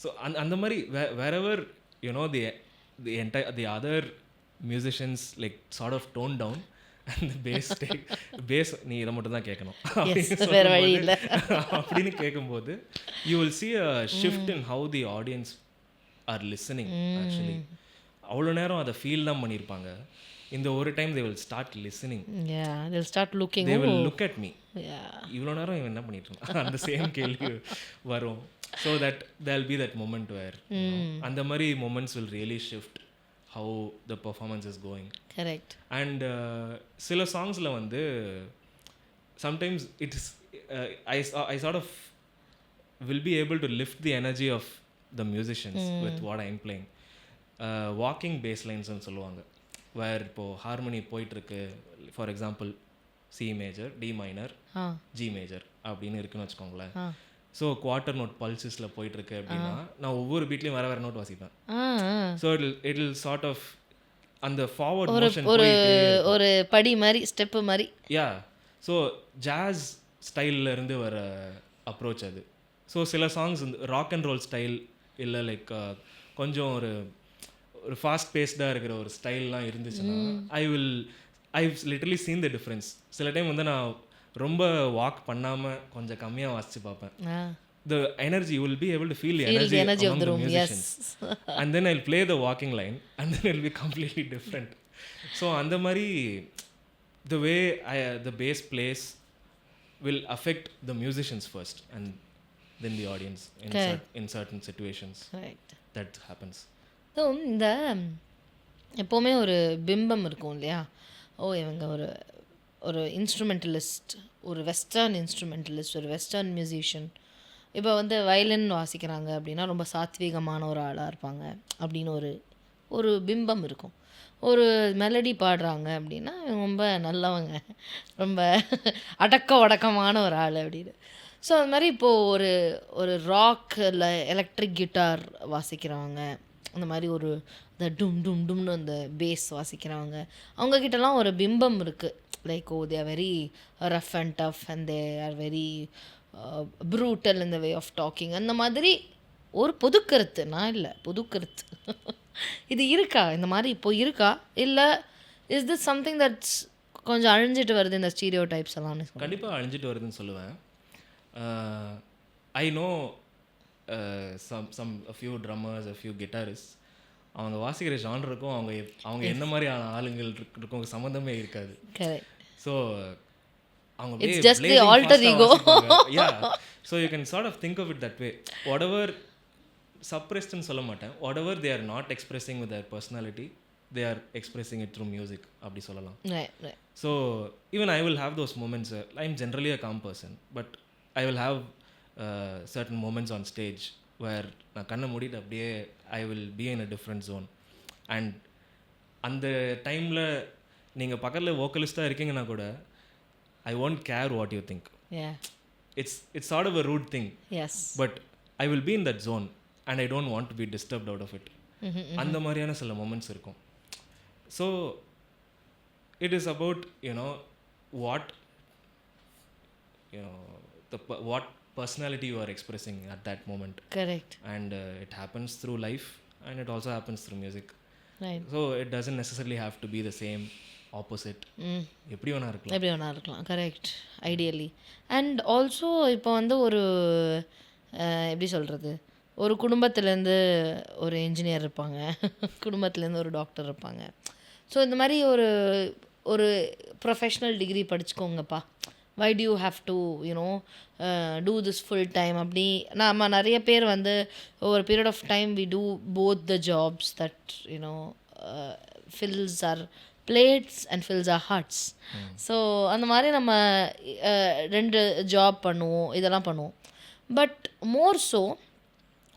ஸோ அந்த மாதிரி whatever you know the other musicians like sort of tone down அந்த பேஸ் நீ இதை மட்டும் தான் கேட்கணும் வேற வழி இல்லை அப்படின்னு கேட்கும்போது you will see a shift in how the audience are listening actually. அவ்வளோ நேரம் அதை ஃபீல் தான் பண்ணியிருப்பாங்க. இந்த ஒரு time they will start listening. Yeah, they'll start looking. They will look at me. Yeah. இவ்வளோ நேரம் இவன் என்ன பண்ணிட்டு இருந்தான் அந்த சேம் கேள்வி வரும். So that there'll be that moment where அந்த மாதிரி moments will really shift how the performance is going. Correct. And சில சாங்ஸில் வந்து sometimes it is I sort of will be able to lift the energy of the musicians with what I am playing. Walking bass lines ன்னு சொல்லுவாங்க. வேர் இப்போது harmony போயிட்டுருக்கு, for example C major, D minor, G major அப்படின்னு இருக்குன்னு வச்சுக்கோங்களேன். So quarter note பல்சஸில் போயிட்டுருக்கு அப்படின்னா நான் ஒவ்வொரு பீட்லேயும் வேற நோட் வாசிப்பேன். So it will sort of அந்த ஃபார்வர்ட் மோஷன் ஒரு படி மாதிரி ஸ்டெப்பு மாதிரி. யா, ஸோ ஜாஸ் ஸ்டைலில் இருந்து வர அப்ரோச் அது. ஸோ சில சாங்ஸ் வந்து ராக் அண்ட் ரோல் ஸ்டைல் இல்லை லைக் கொஞ்சம் ஒரு ஃபாஸ்ட் பேஸ்டாக இருக்கிற ஒரு ஸ்டைல்லாம் இருந்துச்சுன்னா I've literally scene the difference. சில டைம் வந்து நான் ரொம்ப வாக் பண்ணாமல் கொஞ்சம் கம்மியாக வாசித்து பார்ப்பேன். The energy, you will be able to feel the energy among the musicians. Yes. And then I'll play the walking line and then it'll be completely different. So அந்த மாதிரி the way the bass plays will affect the musicians first and then the audience in certain situations. Right. That happens. So இந்த எப்போவுமே ஒரு பிம்பம் இருக்கும் இல்லையா, இவங்க ஒரு இன்ஸ்ட்ருமெண்டலிஸ்ட், ஒரு வெஸ்டர்ன் இன்ஸ்ட்ருமெண்டலிஸ்ட், ஒரு வெஸ்டர்ன் மியூசிஷியன். இப்போ வந்து வயலின் வாசிக்கிறாங்க அப்படின்னா ரொம்ப சாத்வீகமான ஒரு ஆளாக இருப்பாங்க அப்படின்னு ஒரு பிம்பம் இருக்கும். ஒரு மெலடி பாடுறாங்க அப்படின்னா ரொம்ப நல்லவங்க, ரொம்ப அடக்கமான ஒரு ஆள் அப்படின்னு. ஸோ அது மாதிரி இப்போது ஒரு ராக் இல்லை எலக்ட்ரிக் கிட்டார் வாசிக்கிறவங்க, அந்த மாதிரி இந்த டும் டும் டும்னு அந்த பேஸ் வாசிக்கிறவங்க, அவங்கக்கிட்டலாம் ஒரு பிம்பம் இருக்குது. Like they are very rough and tough and they are very brutal in the way of talking. அந்த மாதிரி ஒரு பொதுக்கருத்து, நான் இல்லை பொதுக்கருத்து இது இருக்கா, இந்த மாதிரி இப்போ இருக்கா, இல்லை இஸ் திஸ் சம்திங் தட்ஸ் கொஞ்சம் அழிஞ்சிட்டு வருது இந்த ஸ்டீரியோ டைப்ஸ் எல்லாம்? கண்டிப்பாக அழிஞ்சிட்டு வருதுன்னு சொல்லுவேன். I know a few drummers, a few guitarists, அவங்க வாசிக்கிற ஜானருக்கும் அவங்க என்ன மாதிரி ஆளுங்கள் இருக்கும் சம்மந்தமே இருக்காது. ஸோ அவங்க it's just the alter ego. Yeah, so you can sort of think of it that way. Whatever suppressed ன்னு சொல்ல மாட்டேன், whatever they are not expressing with their personality, they are expressing it through music அப்படி சொல்லலாம். Right. So even I will have those moments. I'm generally a calm person, but I will have certain moments on stage where நான் கண்ணை மூடிட்டு அப்படியே I will be in a different zone. And அந்த டைமில் நீங்கள் பக்கத்தில் வோக்கலிஸ்டாக இருக்கீங்கன்னா கூட I won't care what you think. Yeah. It's sort of a rude thing. Yes. But I will be in that zone and I don't want to be disturbed out of it. அந்த மாதிரியான சில moments இருக்கும். So it is about, what personality you are expressing at that moment. Correct. And it happens through life and it also happens through music. Right. So it doesn't necessarily have to be the same, opposite. எப்படி வேணா இருக்கலாம். Correct, ideally. And also இப்போ வந்து எப்படி சொல்கிறது, ஒரு குடும்பத்துலேருந்து ஒரு engineer இருப்பாங்க, குடும்பத்துலேருந்து ஒரு டாக்டர் இருப்பாங்க. ஸோ இந்த மாதிரி ஒரு ப்ரொஃபஷ்னல் டிகிரி படிச்சுக்கோங்கப்பா, why do you have to do this full time அப்படி நம்ம நிறைய பேர் வந்து over a period of time we do both the jobs that fills our plates and fills our hearts. So அந்த மாதிரி நம்ம 2 ஜாப் பண்ணுவோம், இதெல்லாம் பண்ணுவோம். பட் மோர் ஸோ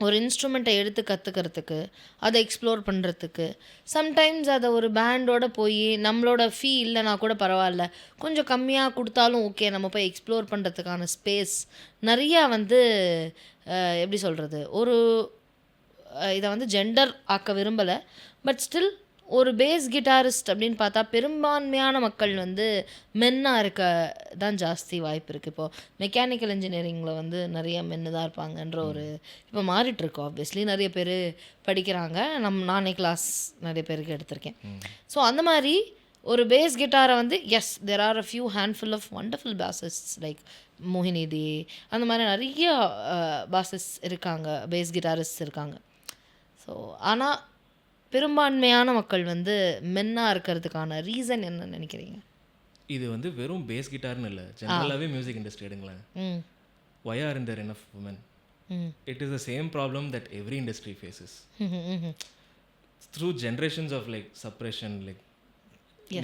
ஒரு இன்ஸ்ட்ருமெண்ட்டை எடுத்து கற்றுக்கிறதுக்கு, அதை எக்ஸ்ப்ளோர் பண்ணுறதுக்கு, சம்டைம்ஸ் அதை ஒரு பேண்டோடு போய் நம்மளோட ஃபீ இல்லைனா கூட பரவாயில்ல, கொஞ்சம் கம்மியாக கொடுத்தாலும் ஓகே, நம்ம போய் எக்ஸ்ப்ளோர் பண்ணுறதுக்கான ஸ்பேஸ் நிறையா வந்து எப்படி சொல்கிறது, ஒரு இதை வந்து ஜெண்டர் ஆக்க விரும்பலை. பட் ஸ்டில் ஒரு பேஸ் கிட்டாரிஸ்ட் அப்படின்னு பார்த்தா பெரும்பான்மையான மக்கள் வந்து மென்னாக இருக்க தான் ஜாஸ்தி வாய்ப்பு இருக்குது. இப்போது மெக்கானிக்கல் இன்ஜினியரிங்கில் வந்து நிறைய மென்னு தான் இருப்பாங்கன்ற ஒரு இப்போ மாறிட்டுருக்கு. ஆப்வியஸ்லி நிறைய பேர் படிக்கிறாங்க. நானே கிளாஸ் நிறைய பேருக்கு எடுத்திருக்கேன். ஸோ அந்த மாதிரி ஒரு பேஸ் கிட்டாரை வந்து yes there are a few handful of wonderful bassist like Mohini Dey, அந்த மாதிரி நிறைய பாசிஸ் இருக்காங்க, பேஸ் கிட்டாரிஸ்ட் இருக்காங்க. ஸோ ஆனால் பெரும்பான்மையான மக்கள் வந்து மென்னாக இருக்கிறதுக்கான ரீசன் என்ன நினைக்கிறீங்க? இது வந்து வெறும் பேஸ் கிட்டார்னு இல்லை, ஜென்ரலாகவே மியூசிக் இண்டஸ்ட்ரி எடுங்களேன். Why aren't there enough women? It is the same problem that every industry faces. Through generations of like suppression, like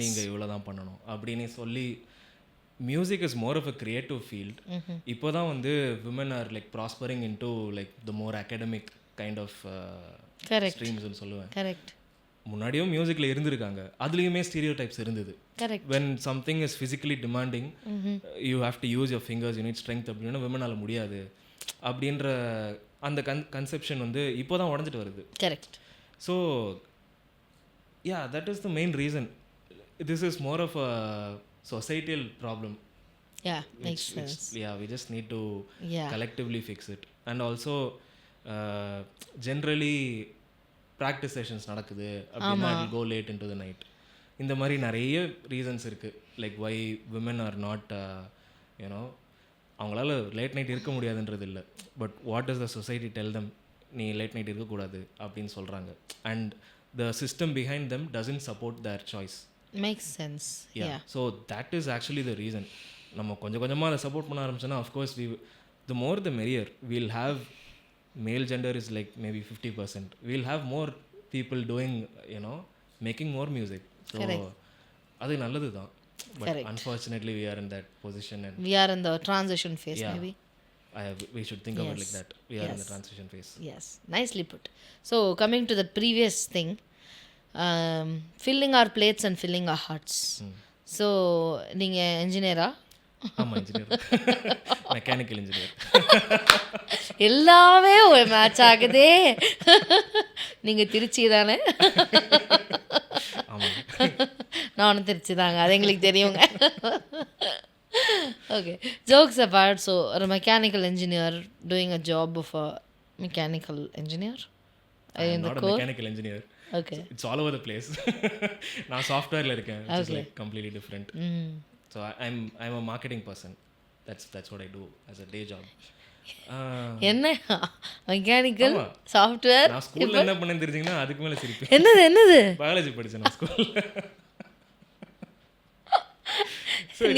நீங்கள் இவ்வளோ தான் பண்ணணும் அப்படின்னு சொல்லி music is more of a creative field. இப்போ தான் வந்து women are like prospering in to like the more academic kind of ஸ்ட்ரீம்ஸ்னு சொல்லுவேன். கரெக்ட். முன்னாடியும் மியூசிக்கில் இருந்திருக்காங்க, அதுலேயுமே ஸ்டீரியோ டைப்ஸ் இருந்தது. Correct. When something is physically demanding, you have to use your fingers, you need strength அப்படின்னா விமனால் முடியாது அப்படின்ற அந்த கன்செப்ஷன் வந்து இப்போ தான் உடஞ்சிட்டு வருது. Correct. So yeah, that is the main reason. This is more of a societal problem. Yeah, makes sense. Yeah, we just need to collectively fix it. And also generally practice sessions நடக்குது அப்படின்னா it will go late into the night. இந்த மாதிரி நிறைய reasons இருக்குது. Like why women are not அவங்களால late night இருக்க முடியாதுன்றது இல்லை, but what does the society tell them? நீ லேட் நைட் இருக்கக்கூடாது அப்படின்னு சொல்கிறாங்க. And the system behind them doesn't support their choice. Makes sense. Yeah. So that is actually the reason. நம்ம கொஞ்சம் கொஞ்சமாக அதை சப்போர்ட் பண்ண ஆரம்பிச்சோன்னா of course the more the merrier. We'll have male gender is like maybe 50%. We'll have more people doing, making more music. So அது நல்லது தான். But unfortunately we are in that position and we are in the transition phase. Maybe we should think of it like that. We are in the transition phase. Yes, nicely put. So coming to the previous thing, filling our plates and filling our hearts. So நீங்கள் இன்ஜினியரா? ஆமாம், engineer, mechanical engineer. எல்லாமே ஒரு match ஆகுதே. நீங்கள் திருச்சி தானே? ஆமாம், நானும் திருச்சி தாங்க, அது எங்களுக்கு தெரியுங்க. Okay, jokes apart, so a mechanical engineer doing a job of a mechanical engineer. I am not a mechanical engineer. Okay. So it's all over the place. நான் சாஃப்ட்வேர்ல இருக்கேன், which is like completely different. So I'm a marketing person. That's what I do as a day job. என்ன mechanical software? நான் ஸ்கூல்ல என்ன பண்ணேன்னு தெரிஞ்சீங்கன்னா அதுக்கு மேல சிரிப்பேன். என்னது பயாலஜி படிச்சேன் நான் ஸ்கூல்ல.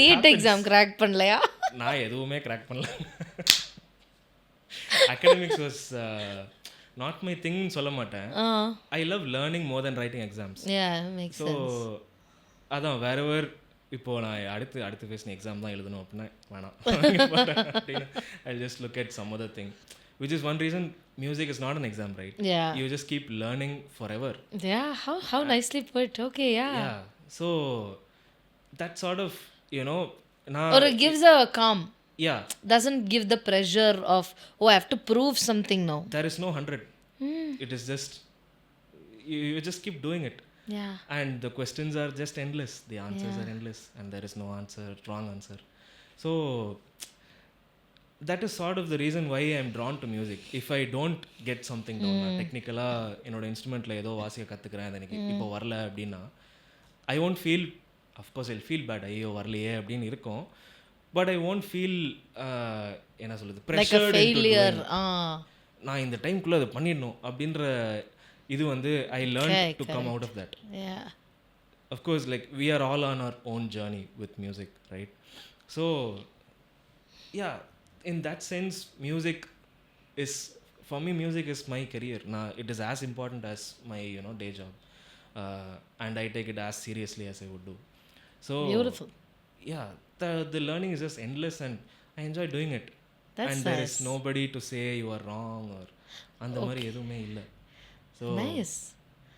நீட் எக்ஸாம் கிராக் பண்ணலையா? நான் எதுவுமே கிராக் பண்ணல. academics was not my thing சொல்ல மாட்டேன். I love learning more than writing exams. Yeah, makes sense. So அதான் wherever இப்போ நான் அடுத்து பேசின எக்ஸாம் தான் எழுதணும் அப்படின்னா வேணாம், I'll just look at some other thing, which is one reason music is not an exam, right? Yeah. You just keep learning forever. Yeah, how nicely put. Okay, yeah. So that sort of, or it gives a calm. Yeah. Doesn't give the pressure of, oh, I have to prove something now. There is no 100. It is just, you just keep doing it. Yeah. And the questions are just endless. The answers are endless. And there is no wrong answer. So that is sort of the reason why I am drawn to music. If I don't get something down, technically, என்னோட இன்ஸ்ட்ருமெண்ட்டில் ஏதோ வாசிக்க கற்றுக்கிறேன், அது எனக்கு இப்போ வரல அப்படின்னா, I won't feel, of course I'll feel bad, ஐயோ வரலையே அப்படின்னு இருக்கும். But I won't feel என்ன சொல்லுது, pressured like a failure. நான் இந்த டைம்குள்ளே அதை பண்ணிடணும் அப்படின்ற இது வந்து I learned to come out of that. Yeah. Of course, like we are all on our own journey with music, right? So yeah, in that sense music is, for me music is my career. It is as important as my day job, and I take it as seriously as I would do. So beautiful. Yeah, the learning is just endless and I enjoy doing it. That's and nice. There is nobody to say you are wrong or அந்த மாதிரி எதுவுமே இல்லை. So nice.